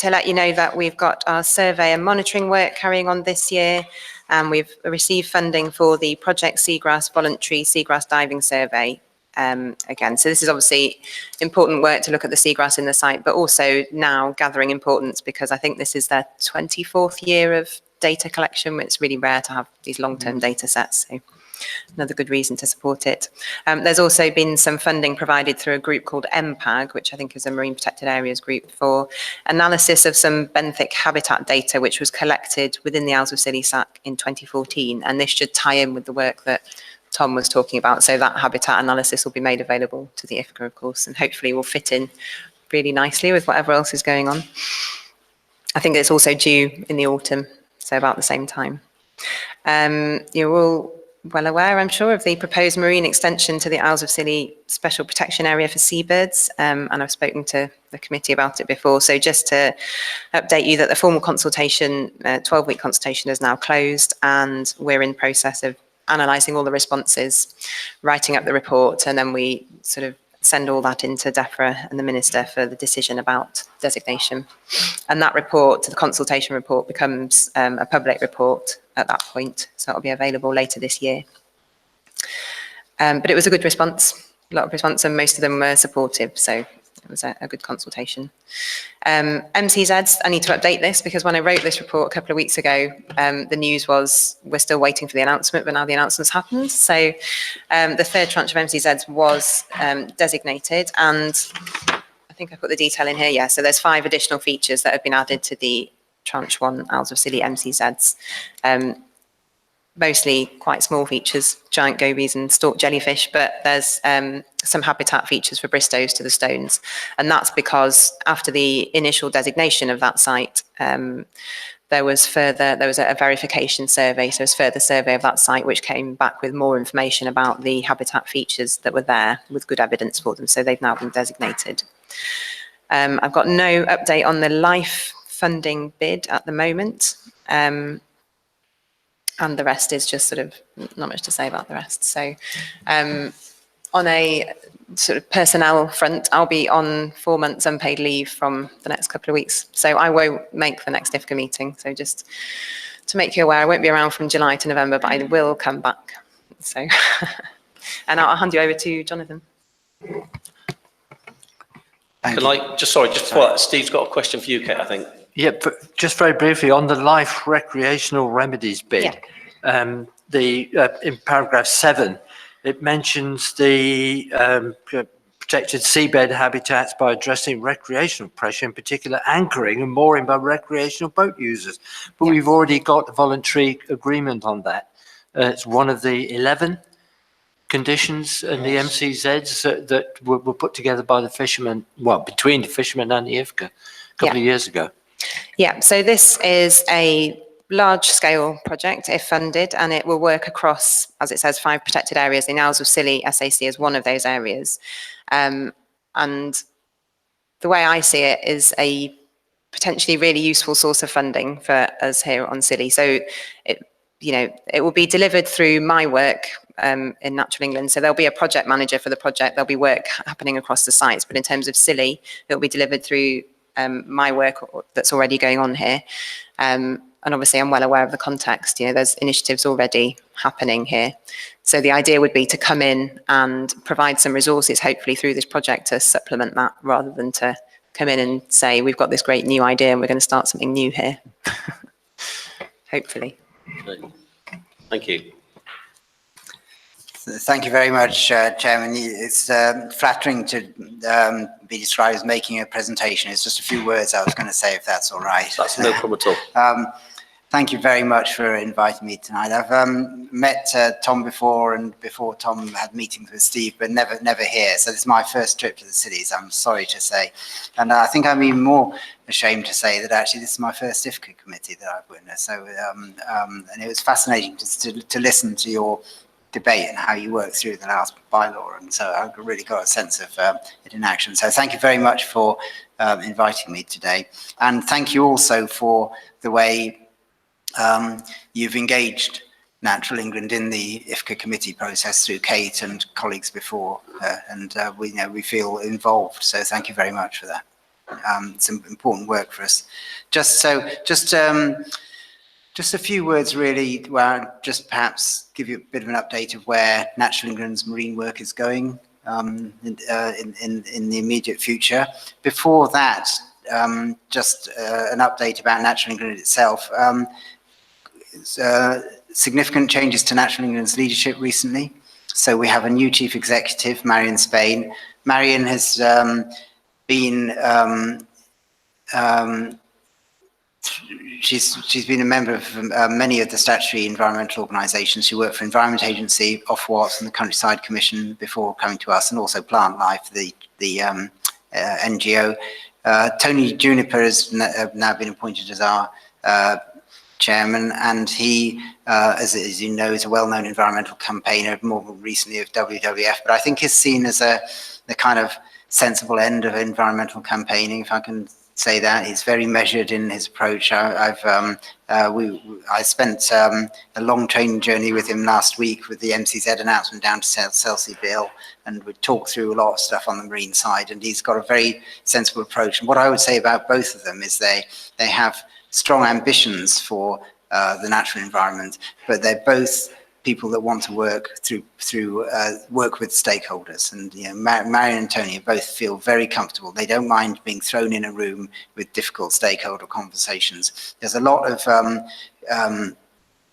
let you know that we've got our survey and monitoring work carrying on this year, and we've received funding for the Project Seagrass voluntary seagrass diving survey. again. So this is obviously important work to look at the seagrass in the site, but also now gathering importance because I think this is their 24th year of data collection. It's really rare to have these long-term data sets. So another good reason to support it. There's also been some funding provided through a group called MPAG, which I think is a Marine Protected Areas group, for analysis of some benthic habitat data, which was collected within the Isles of Scilly SAC in 2014. And this should tie in with the work that Tom was talking about. So that habitat analysis will be made available to the IFCA, of course, and hopefully will fit in really nicely with whatever else is going on. I think it's also due in the autumn, so about the same time. You're all well aware, I'm sure, of the proposed marine extension to the Isles of Scilly Special Protection Area for seabirds, and I've spoken to the committee about it before. So just to update you that the formal consultation, 12-week consultation, is now closed, and we're in process of analysing all the responses, writing up the report, and then we sort of send all that into DEFRA and the Minister for the decision about designation. And that report, the consultation report, becomes a public report at that point. So it'll be available later this year. But it was a good response, a lot of response, and most of them were supportive. So it was a good consultation. MCZs, I need to update this because when I wrote this report a couple of weeks ago, the news was we're still waiting for the announcement, but now the announcement's happened. So the third tranche of MCZs was designated, and I think I put the detail in here. Yeah, so there's 5 additional features that have been added to the tranche 1 Isles of Scilly MCZs. Mostly quite small features, giant gobies and stalked jellyfish, but there's some habitat features for bristowes to the stones. And that's because after the initial designation of that site, there was a verification survey, so it was further survey of that site, which came back with more information about the habitat features that were there with good evidence for them. So they've now been designated. I've got no update on the LIFE funding bid at the moment. And the rest is just sort of not much to say about the rest. So on a sort of personnel front, I'll be on 4 months unpaid leave from the next couple of weeks. So I won't make the next IFCA meeting. So just to make you aware, I won't be around from July to November, but I will come back. So, and I'll hand you over to Jonathan. Can I, just before that, Steve's got a question for you, Kate, I think. Yeah, but just very briefly on the life recreational remedies bid, in paragraph 7, it mentions the protected seabed habitats by addressing recreational pressure, in particular anchoring and mooring by recreational boat users. But we've already got a voluntary agreement on that. It's one of the 11 conditions in the MCZs that were put together by the fishermen, well, between the fishermen and the IFCA a couple of years ago. Yeah, so this is a large-scale project, if funded, and it will work across, as it says, 5 protected areas. The Isles of Scilly SAC is one of those areas. And the way I see it is a potentially really useful source of funding for us here on Scilly. So it will be delivered through my work in Natural England. So there'll be a project manager for the project. There'll be work happening across the sites, but in terms of Scilly, it'll be delivered through my work that's already going on here. And obviously I'm well aware of the context, there's initiatives already happening here. So the idea would be to come in and provide some resources, hopefully through this project, to supplement that, rather than to come in and say, we've got this great new idea and we're going to start something new here. Hopefully. Thank you. Thank you very much, Chairman. It's flattering to be described as making a presentation. It's just a few words I was going to say, if that's all right. That's no problem at all. Thank you very much for inviting me tonight. I've met Tom before, and before Tom had meetings with Steve, but never here. So this is my first trip to the cities, I'm sorry to say. And I think I'm even more ashamed to say that actually this is my first IFCA committee that I've witnessed. So, and it was fascinating just to listen to your debate and how you worked through the last bylaw, and so I really got a sense of it in action. So thank you very much for inviting me today, and thank you also for the way you've engaged Natural England in the IFCA committee process through Kate and colleagues before, and we feel involved. So thank you very much for that. It's some important work for us. Just a few words really, where I'll just perhaps give you a bit of an update of where Natural England's marine work is going. in the immediate future. Before that, just an update about Natural England itself. Significant changes to Natural England's leadership recently. So we have a new chief executive, Marion Spain. Marion has been she's been a member of many of the statutory environmental organisations. She worked for Environment Agency, Ofwat, and the Countryside Commission before coming to us, and also Plant Life, the NGO. Tony Juniper has now been appointed as our chairman, and he, as you know, is a well-known environmental campaigner, more recently of WWF, but I think is seen as the kind of sensible end of environmental campaigning, if I can say that. He's very measured in his approach. I spent a long training journey with him last week with the MCZ announcement down to Selsey-Bill, and we talked through a lot of stuff on the marine side, and he's got a very sensible approach. And what I would say about both of them is they have strong ambitions for the natural environment, but they're both people that want to work work with stakeholders. And Marion and Tony both feel very comfortable. They don't mind being thrown in a room with difficult stakeholder conversations. There's a lot of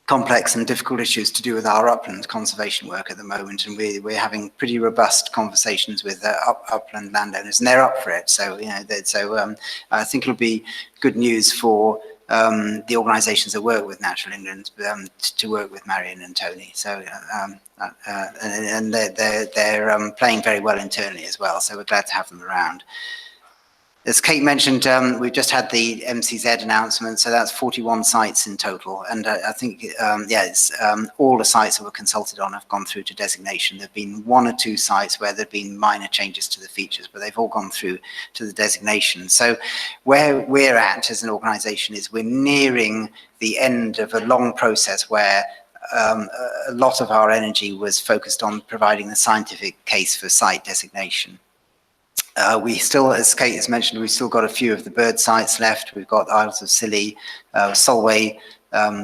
complex and difficult issues to do with our upland conservation work at the moment, and we're having pretty robust conversations with upland landowners, and they're up for it. So I think it'll be good news for the organisations that work with Natural England to work with Marion and Tony. So and they're playing very well internally as well. So we're glad to have them around. As Kate mentioned, we've just had the MCZ announcement, so that's 41 sites in total. And I think, all the sites that were consulted on have gone through to designation. There have been one or two sites where there have been minor changes to the features, but they've all gone through to the designation. So where we're at as an organisation is we're nearing the end of a long process where a lot of our energy was focused on providing the scientific case for site designation. We still, as Kate has mentioned, we've still got a few of the bird sites left. We've got Isles of Scilly, Solway,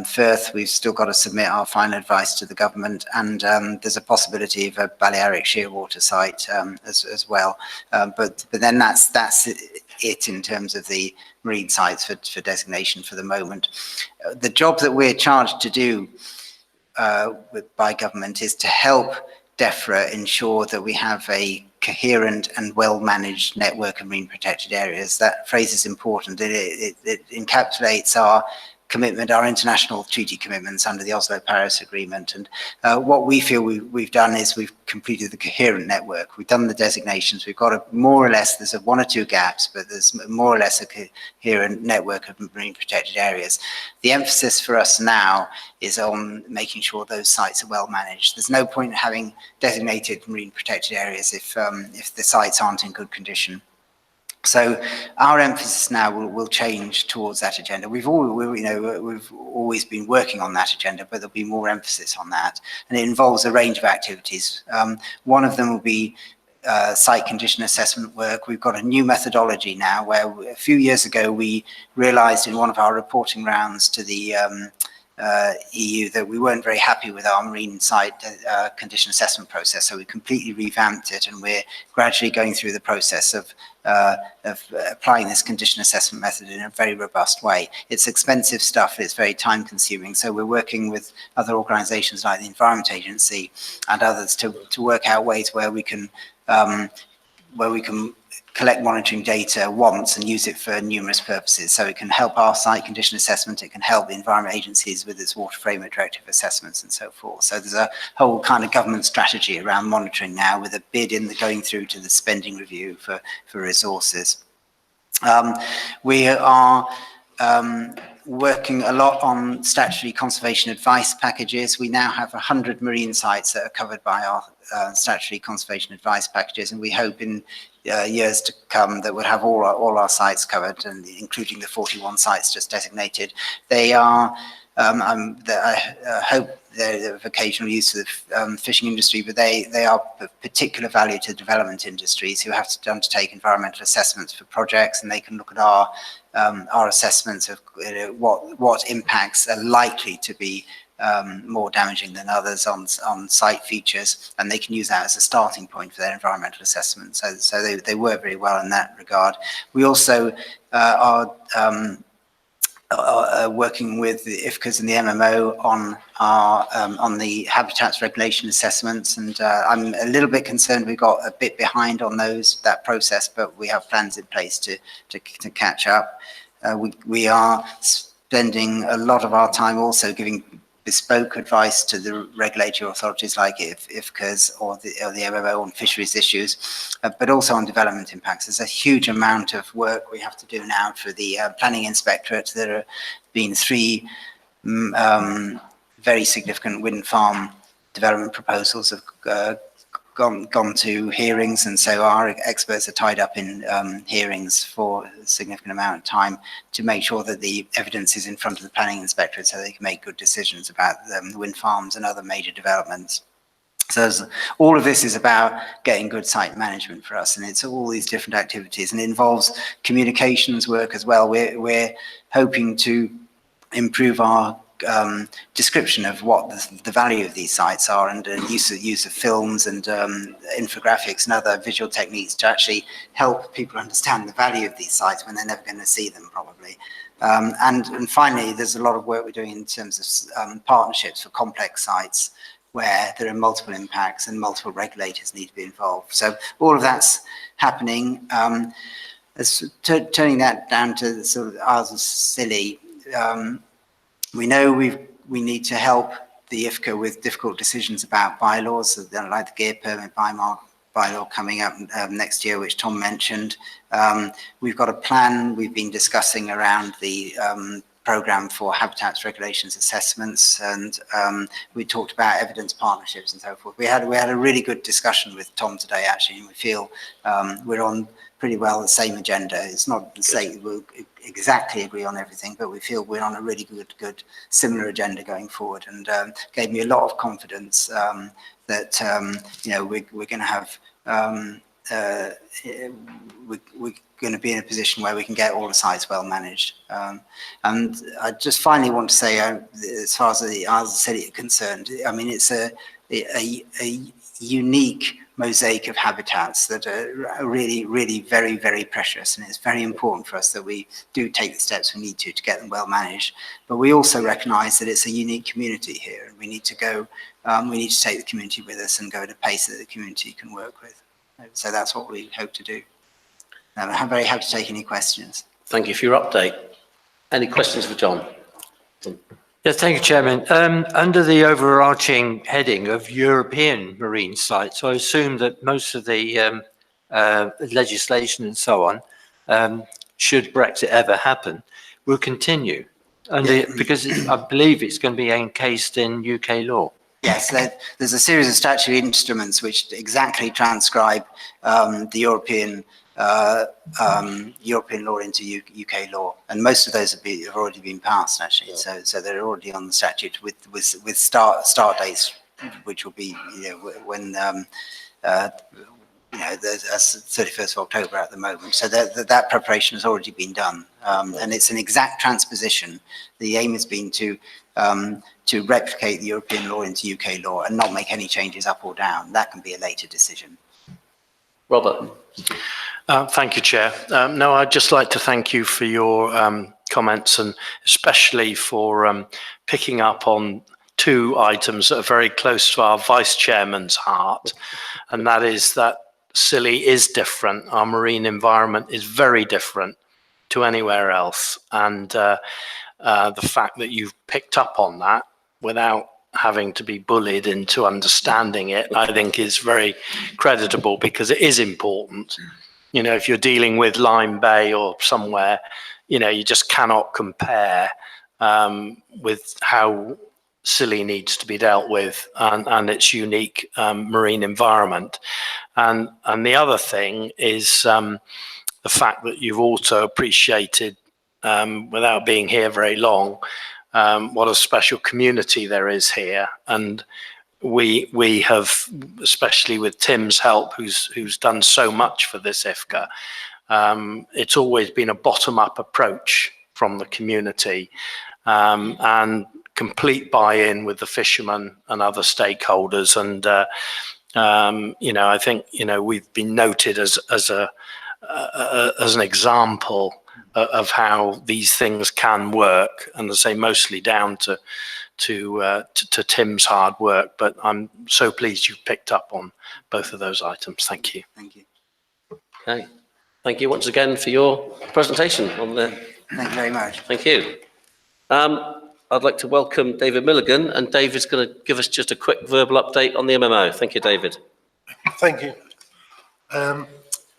Firth. We've still got to submit our final advice to the government, and there's a possibility of a Balearic shearwater site as well. But then that's it in terms of the marine sites for designation for the moment. The job that we're charged to do by government is to help DEFRA ensure that we have a coherent and well-managed network of marine protected areas. That phrase is important. It encapsulates our commitment, our international treaty commitments under the Oslo Paris Agreement. And what we feel we've done is we've completed the coherent network. We've done the designations. We've got a more or less, there's one or two gaps, but there's more or less a coherent network of marine protected areas. The emphasis for us now is on making sure those sites are well managed. There's no point in having designated marine protected areas if the sites aren't in good condition. So our emphasis now will change towards that agenda. We've always been working on that agenda, but there'll be more emphasis on that, and it involves a range of activities. One of them will be site condition assessment work. We've got a new methodology now, where a few years ago we realised in one of our reporting rounds to the EU that we weren't very happy with our marine site condition assessment process, so we completely revamped it, and we're gradually going through the process of applying this condition assessment method in a very robust way. It's expensive stuff, it's very time consuming, so we're working with other organisations like the Environment Agency and others to work out ways where we can collect monitoring data once and use it for numerous purposes. So it can help our site condition assessment, it can help the environment agencies with its water framework directive assessments and so forth. So there's a whole kind of government strategy around monitoring now, with a bid in the going through to the spending review for resources. We are working a lot on statutory conservation advice packages. We now have 100 marine sites that are covered by our statutory conservation advice packages, and we hope in years to come that we'll have all our sites covered, and including the 41 sites just designated. They are, I hope they're of occasional use to the fishing industry, but they are of particular value to development industries who have to undertake environmental assessments for projects, and they can look at our assessments of what impacts are likely to be more damaging than others on site features, and they can use that as a starting point for their environmental assessment. So they work very well in that regard. We also are working with the IFCAs and the MMO on the habitats regulation assessments, and I'm a little bit concerned we got a bit behind on that process, but we have plans in place to catch up. We are spending a lot of our time also giving bespoke advice to the regulatory authorities like IFCAs or the MMO on fisheries issues, but also on development impacts. There's a huge amount of work we have to do now for the planning inspectorate. There have been 3 very significant wind farm development proposals have gone to hearings, and so our experts are tied up in hearings for a significant amount of time to make sure that the evidence is in front of the planning inspectorate so they can make good decisions about the wind farms and other major developments. So all of this is about getting good site management for us, and it's all these different activities, and it involves communications work as well. We're hoping to improve our description of what the value of these sites are, and use of films and infographics and other visual techniques to actually help people understand the value of these sites when they're never going to see them probably. And finally, there's a lot of work we're doing in terms of partnerships for complex sites where there are multiple impacts and multiple regulators need to be involved. So all of that's happening. Turning that down to sort of Isles of Scilly, we know we need to help the IFCA with difficult decisions about bylaws, like the gear permit bylaw coming up next year, which Tom mentioned. We've got a plan we've been discussing around the programme for habitats regulations assessments, and we talked about evidence partnerships and so forth. We had a really good discussion with Tom today, actually, and we feel we're on pretty well the same agenda. It's not to say we'll exactly agree on everything, but we feel we're on a really good similar agenda going forward, and gave me a lot of confidence that we're going to have we're going to be in a position where we can get all the sites well managed. And I just finally want to say, as far as the Isles of Scilly are concerned, I mean, it's a unique mosaic of habitats that are really very, very precious, and it's very important for us that we do take the steps we need to get them well managed. But we also recognise that it's a unique community here, and we need to go. We need to take the community with us and go at a pace that the community can work with. So that's what we hope to do. I'm very happy to take any questions. Thank you for your update. Any questions for John? Yeah, thank you, Chairman. Under the overarching heading of European marine sites, I assume that most of the legislation and so on, should Brexit ever happen, will continue. Because I believe it's going to be encased in UK law. Yes, there's a series of statutory instruments which exactly transcribe the European law into UK law, and most of those have already been passed actually. Yeah. So they're already on the statute with start dates, which will be when that's 31st of October at the moment. So that preparation has already been done, and it's an exact transposition. The aim has been to replicate the European law into UK law and not make any changes up or down. That can be a later decision. Robert. Thank you, Chair. No, I'd just like to thank you for your comments, and especially for picking up on 2 items that are very close to our Vice Chairman's heart, and that is that Scilly is different. Our marine environment is very different to anywhere else, and the fact that you've picked up on that without having to be bullied into understanding it, I think is very creditable, because it is important. If you're dealing with Lyme Bay or somewhere, you just cannot compare with how Scilly needs to be dealt with and its unique marine environment. And the other thing is the fact that you've also appreciated, without being here very long, what a special community there is here. And we have, especially with Tim's help, who's done so much for this IFCA, it's always been a bottom-up approach from the community, and complete buy-in with the fishermen and other stakeholders. And, I think, we've been noted as an example of how these things can work. And I say mostly down to Tim's hard work, but I'm so pleased you've picked up on both of those items. Thank you. Thank you. Okay. Thank you once again for your presentation on the. Thank you very much. Thank you. I'd like to welcome David Milligan, and David's going to give us just a quick verbal update on the MMO. Thank you, David. Thank you.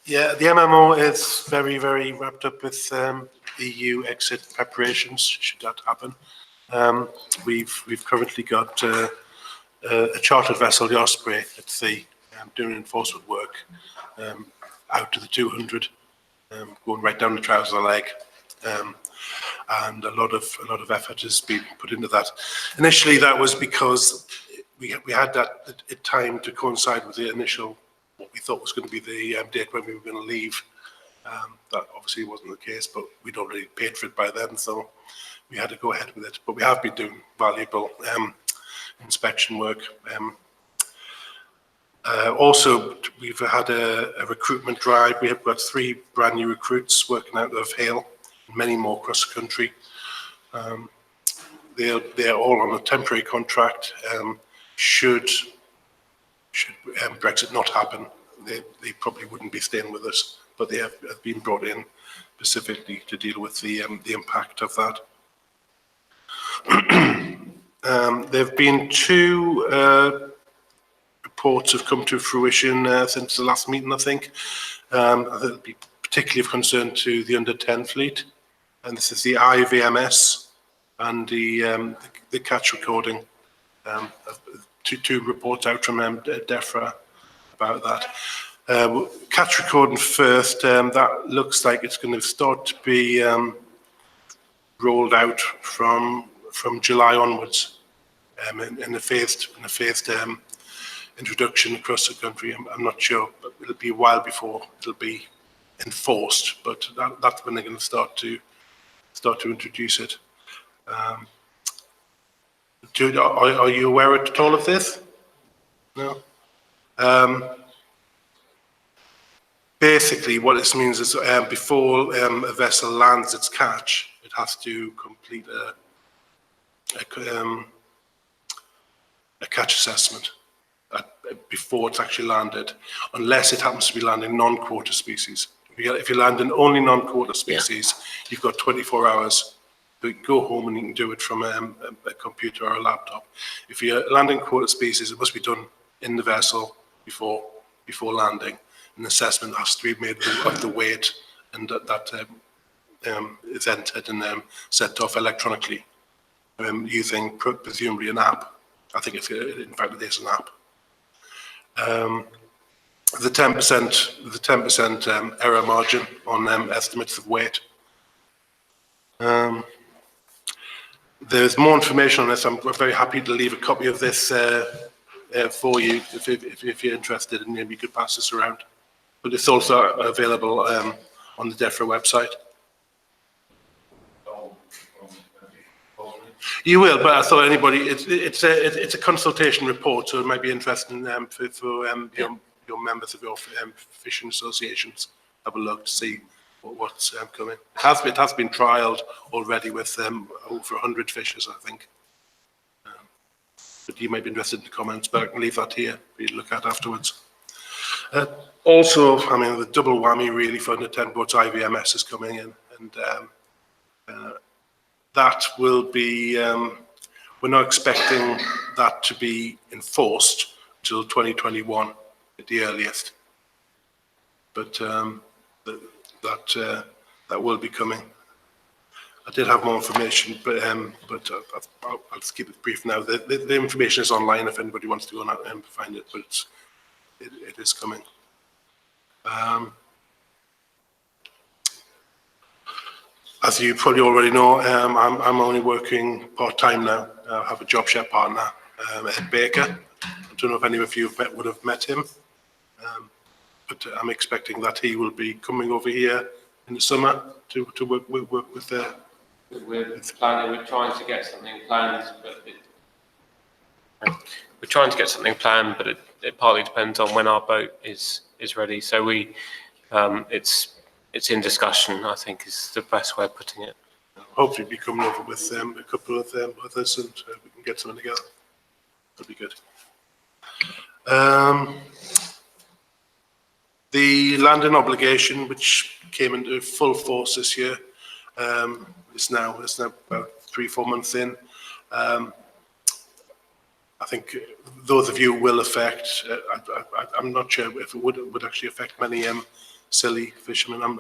Yeah, the MMO is very, very wrapped up with EU exit preparations, should that happen. We've currently got a chartered vessel, the Osprey, at sea, doing enforcement work out to the 200, going right down the trouser leg. And a lot of effort has been put into that. Initially, that was because we had that time to coincide with the initial, what we thought was going to be the date when we were going to leave. That obviously wasn't the case, but we'd already paid for it by then, so we had to go ahead with it. But we have been doing valuable inspection work. Also, we've had a recruitment drive. We have got 3 brand new recruits working out of Hale, many more across the country. They're all on a temporary contract. Should Brexit not happen, they probably wouldn't be staying with us, but they have been brought in specifically to deal with the impact of that. There have been 2 reports have come to fruition since the last meeting, I think. That'll be particularly of concern to the under-10 fleet, and this is the IVMS and the catch recording. Two reports out from DEFRA about that. Catch recording first, that looks like it's going to start to be rolled out from July onwards in a phased introduction across the country. I'm not sure, but it'll be a while before it'll be enforced, but that's when they're going to start to introduce it. Are you aware at all of this? No. Basically, what this means is before a vessel lands its catch, it has to complete a catch assessment before it's actually landed, unless it happens to be landing non-quota species. If you're landing only non-quota species, you've got 24 hours. You can go home and you can do it from a computer or a laptop. If you're landing quota species, it must be done in the vessel before landing. An assessment has to be made of the weight, and that is entered and sent off electronically using presumably an app. I think in fact it is an app. The 10% error margin on estimates of weight. There's more information on this. I'm very happy to leave a copy of this for you if you're interested, and maybe you could pass this around. But it's also available on the DEFRA website. You will, but I thought anybody, it's a consultation report, so it might be interesting for your members of your fishing associations. Have a look to see what's coming. It has been trialled already with over 100 fishers, I think. But you might be interested in the comments, but I can leave that here for you to look at afterwards. Also, I mean, the double whammy really for the 10 boats IVMS is coming in, and that will be, we're not expecting that to be enforced until 2021 at the earliest. But that will be coming. I did have more information, but I'll just keep it brief now. The information is online if anybody wants to go and find it, but it is coming. As you probably already know, I'm only working part-time now. I have a job share partner, Ed Baker. I don't know if any of you would have met him, but I'm expecting that he will be coming over here in the summer to work We're planning, we're trying to get something planned, but we're trying to get something planned, but it partly depends on when our boat is ready. So it's in discussion, I think, is the best way of putting it. Hopefully be coming over with a couple of others and we can get something together. That'd be good. The landing obligation, which came into full force this year, is now about 3-4 months in. I think though the view will affect, I'm not sure if it would actually affect many silly fishermen,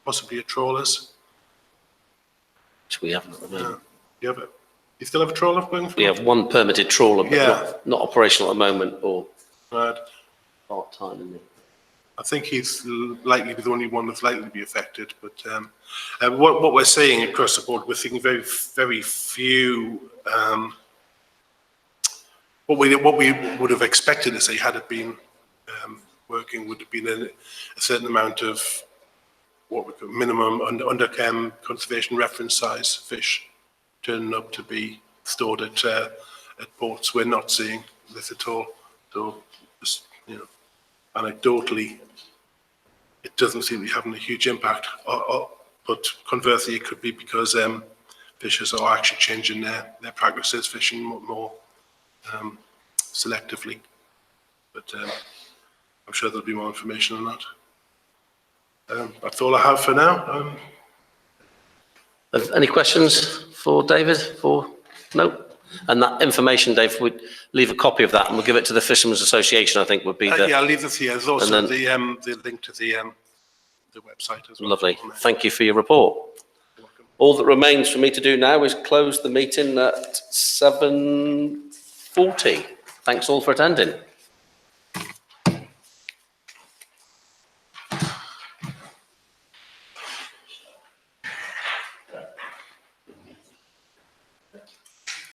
possibly trawlers. Which we haven't at the moment. You have it. You still have a trawler going? We have one permitted trawler, but Yeah. not operational at the moment or Right. part-time, isn't it? I think he's likely to be the only one that's likely to be affected. But what we're seeing across the board, we're seeing very, very few. What we would have expected to say had it been working would have been a certain amount of what we call minimum under conservation reference size fish turning up to be stored at ports. We're not seeing this at all. So, just, anecdotally, it doesn't seem to be having a huge impact. But conversely, it could be because fishers are actually changing their practices, fishing more selectively. But I'm sure there'll be more information on that. That's all I have for now. Any questions for David? No? And that information, Dave, would leave a copy of that and we'll give it to the Fishermen's Association, I think would be the... Yeah, I'll leave this here. There's also and then- the link to the website as well. Lovely. Thank you for your report. All that remains for me to do now is close the meeting at 7:40. Thanks all for attending.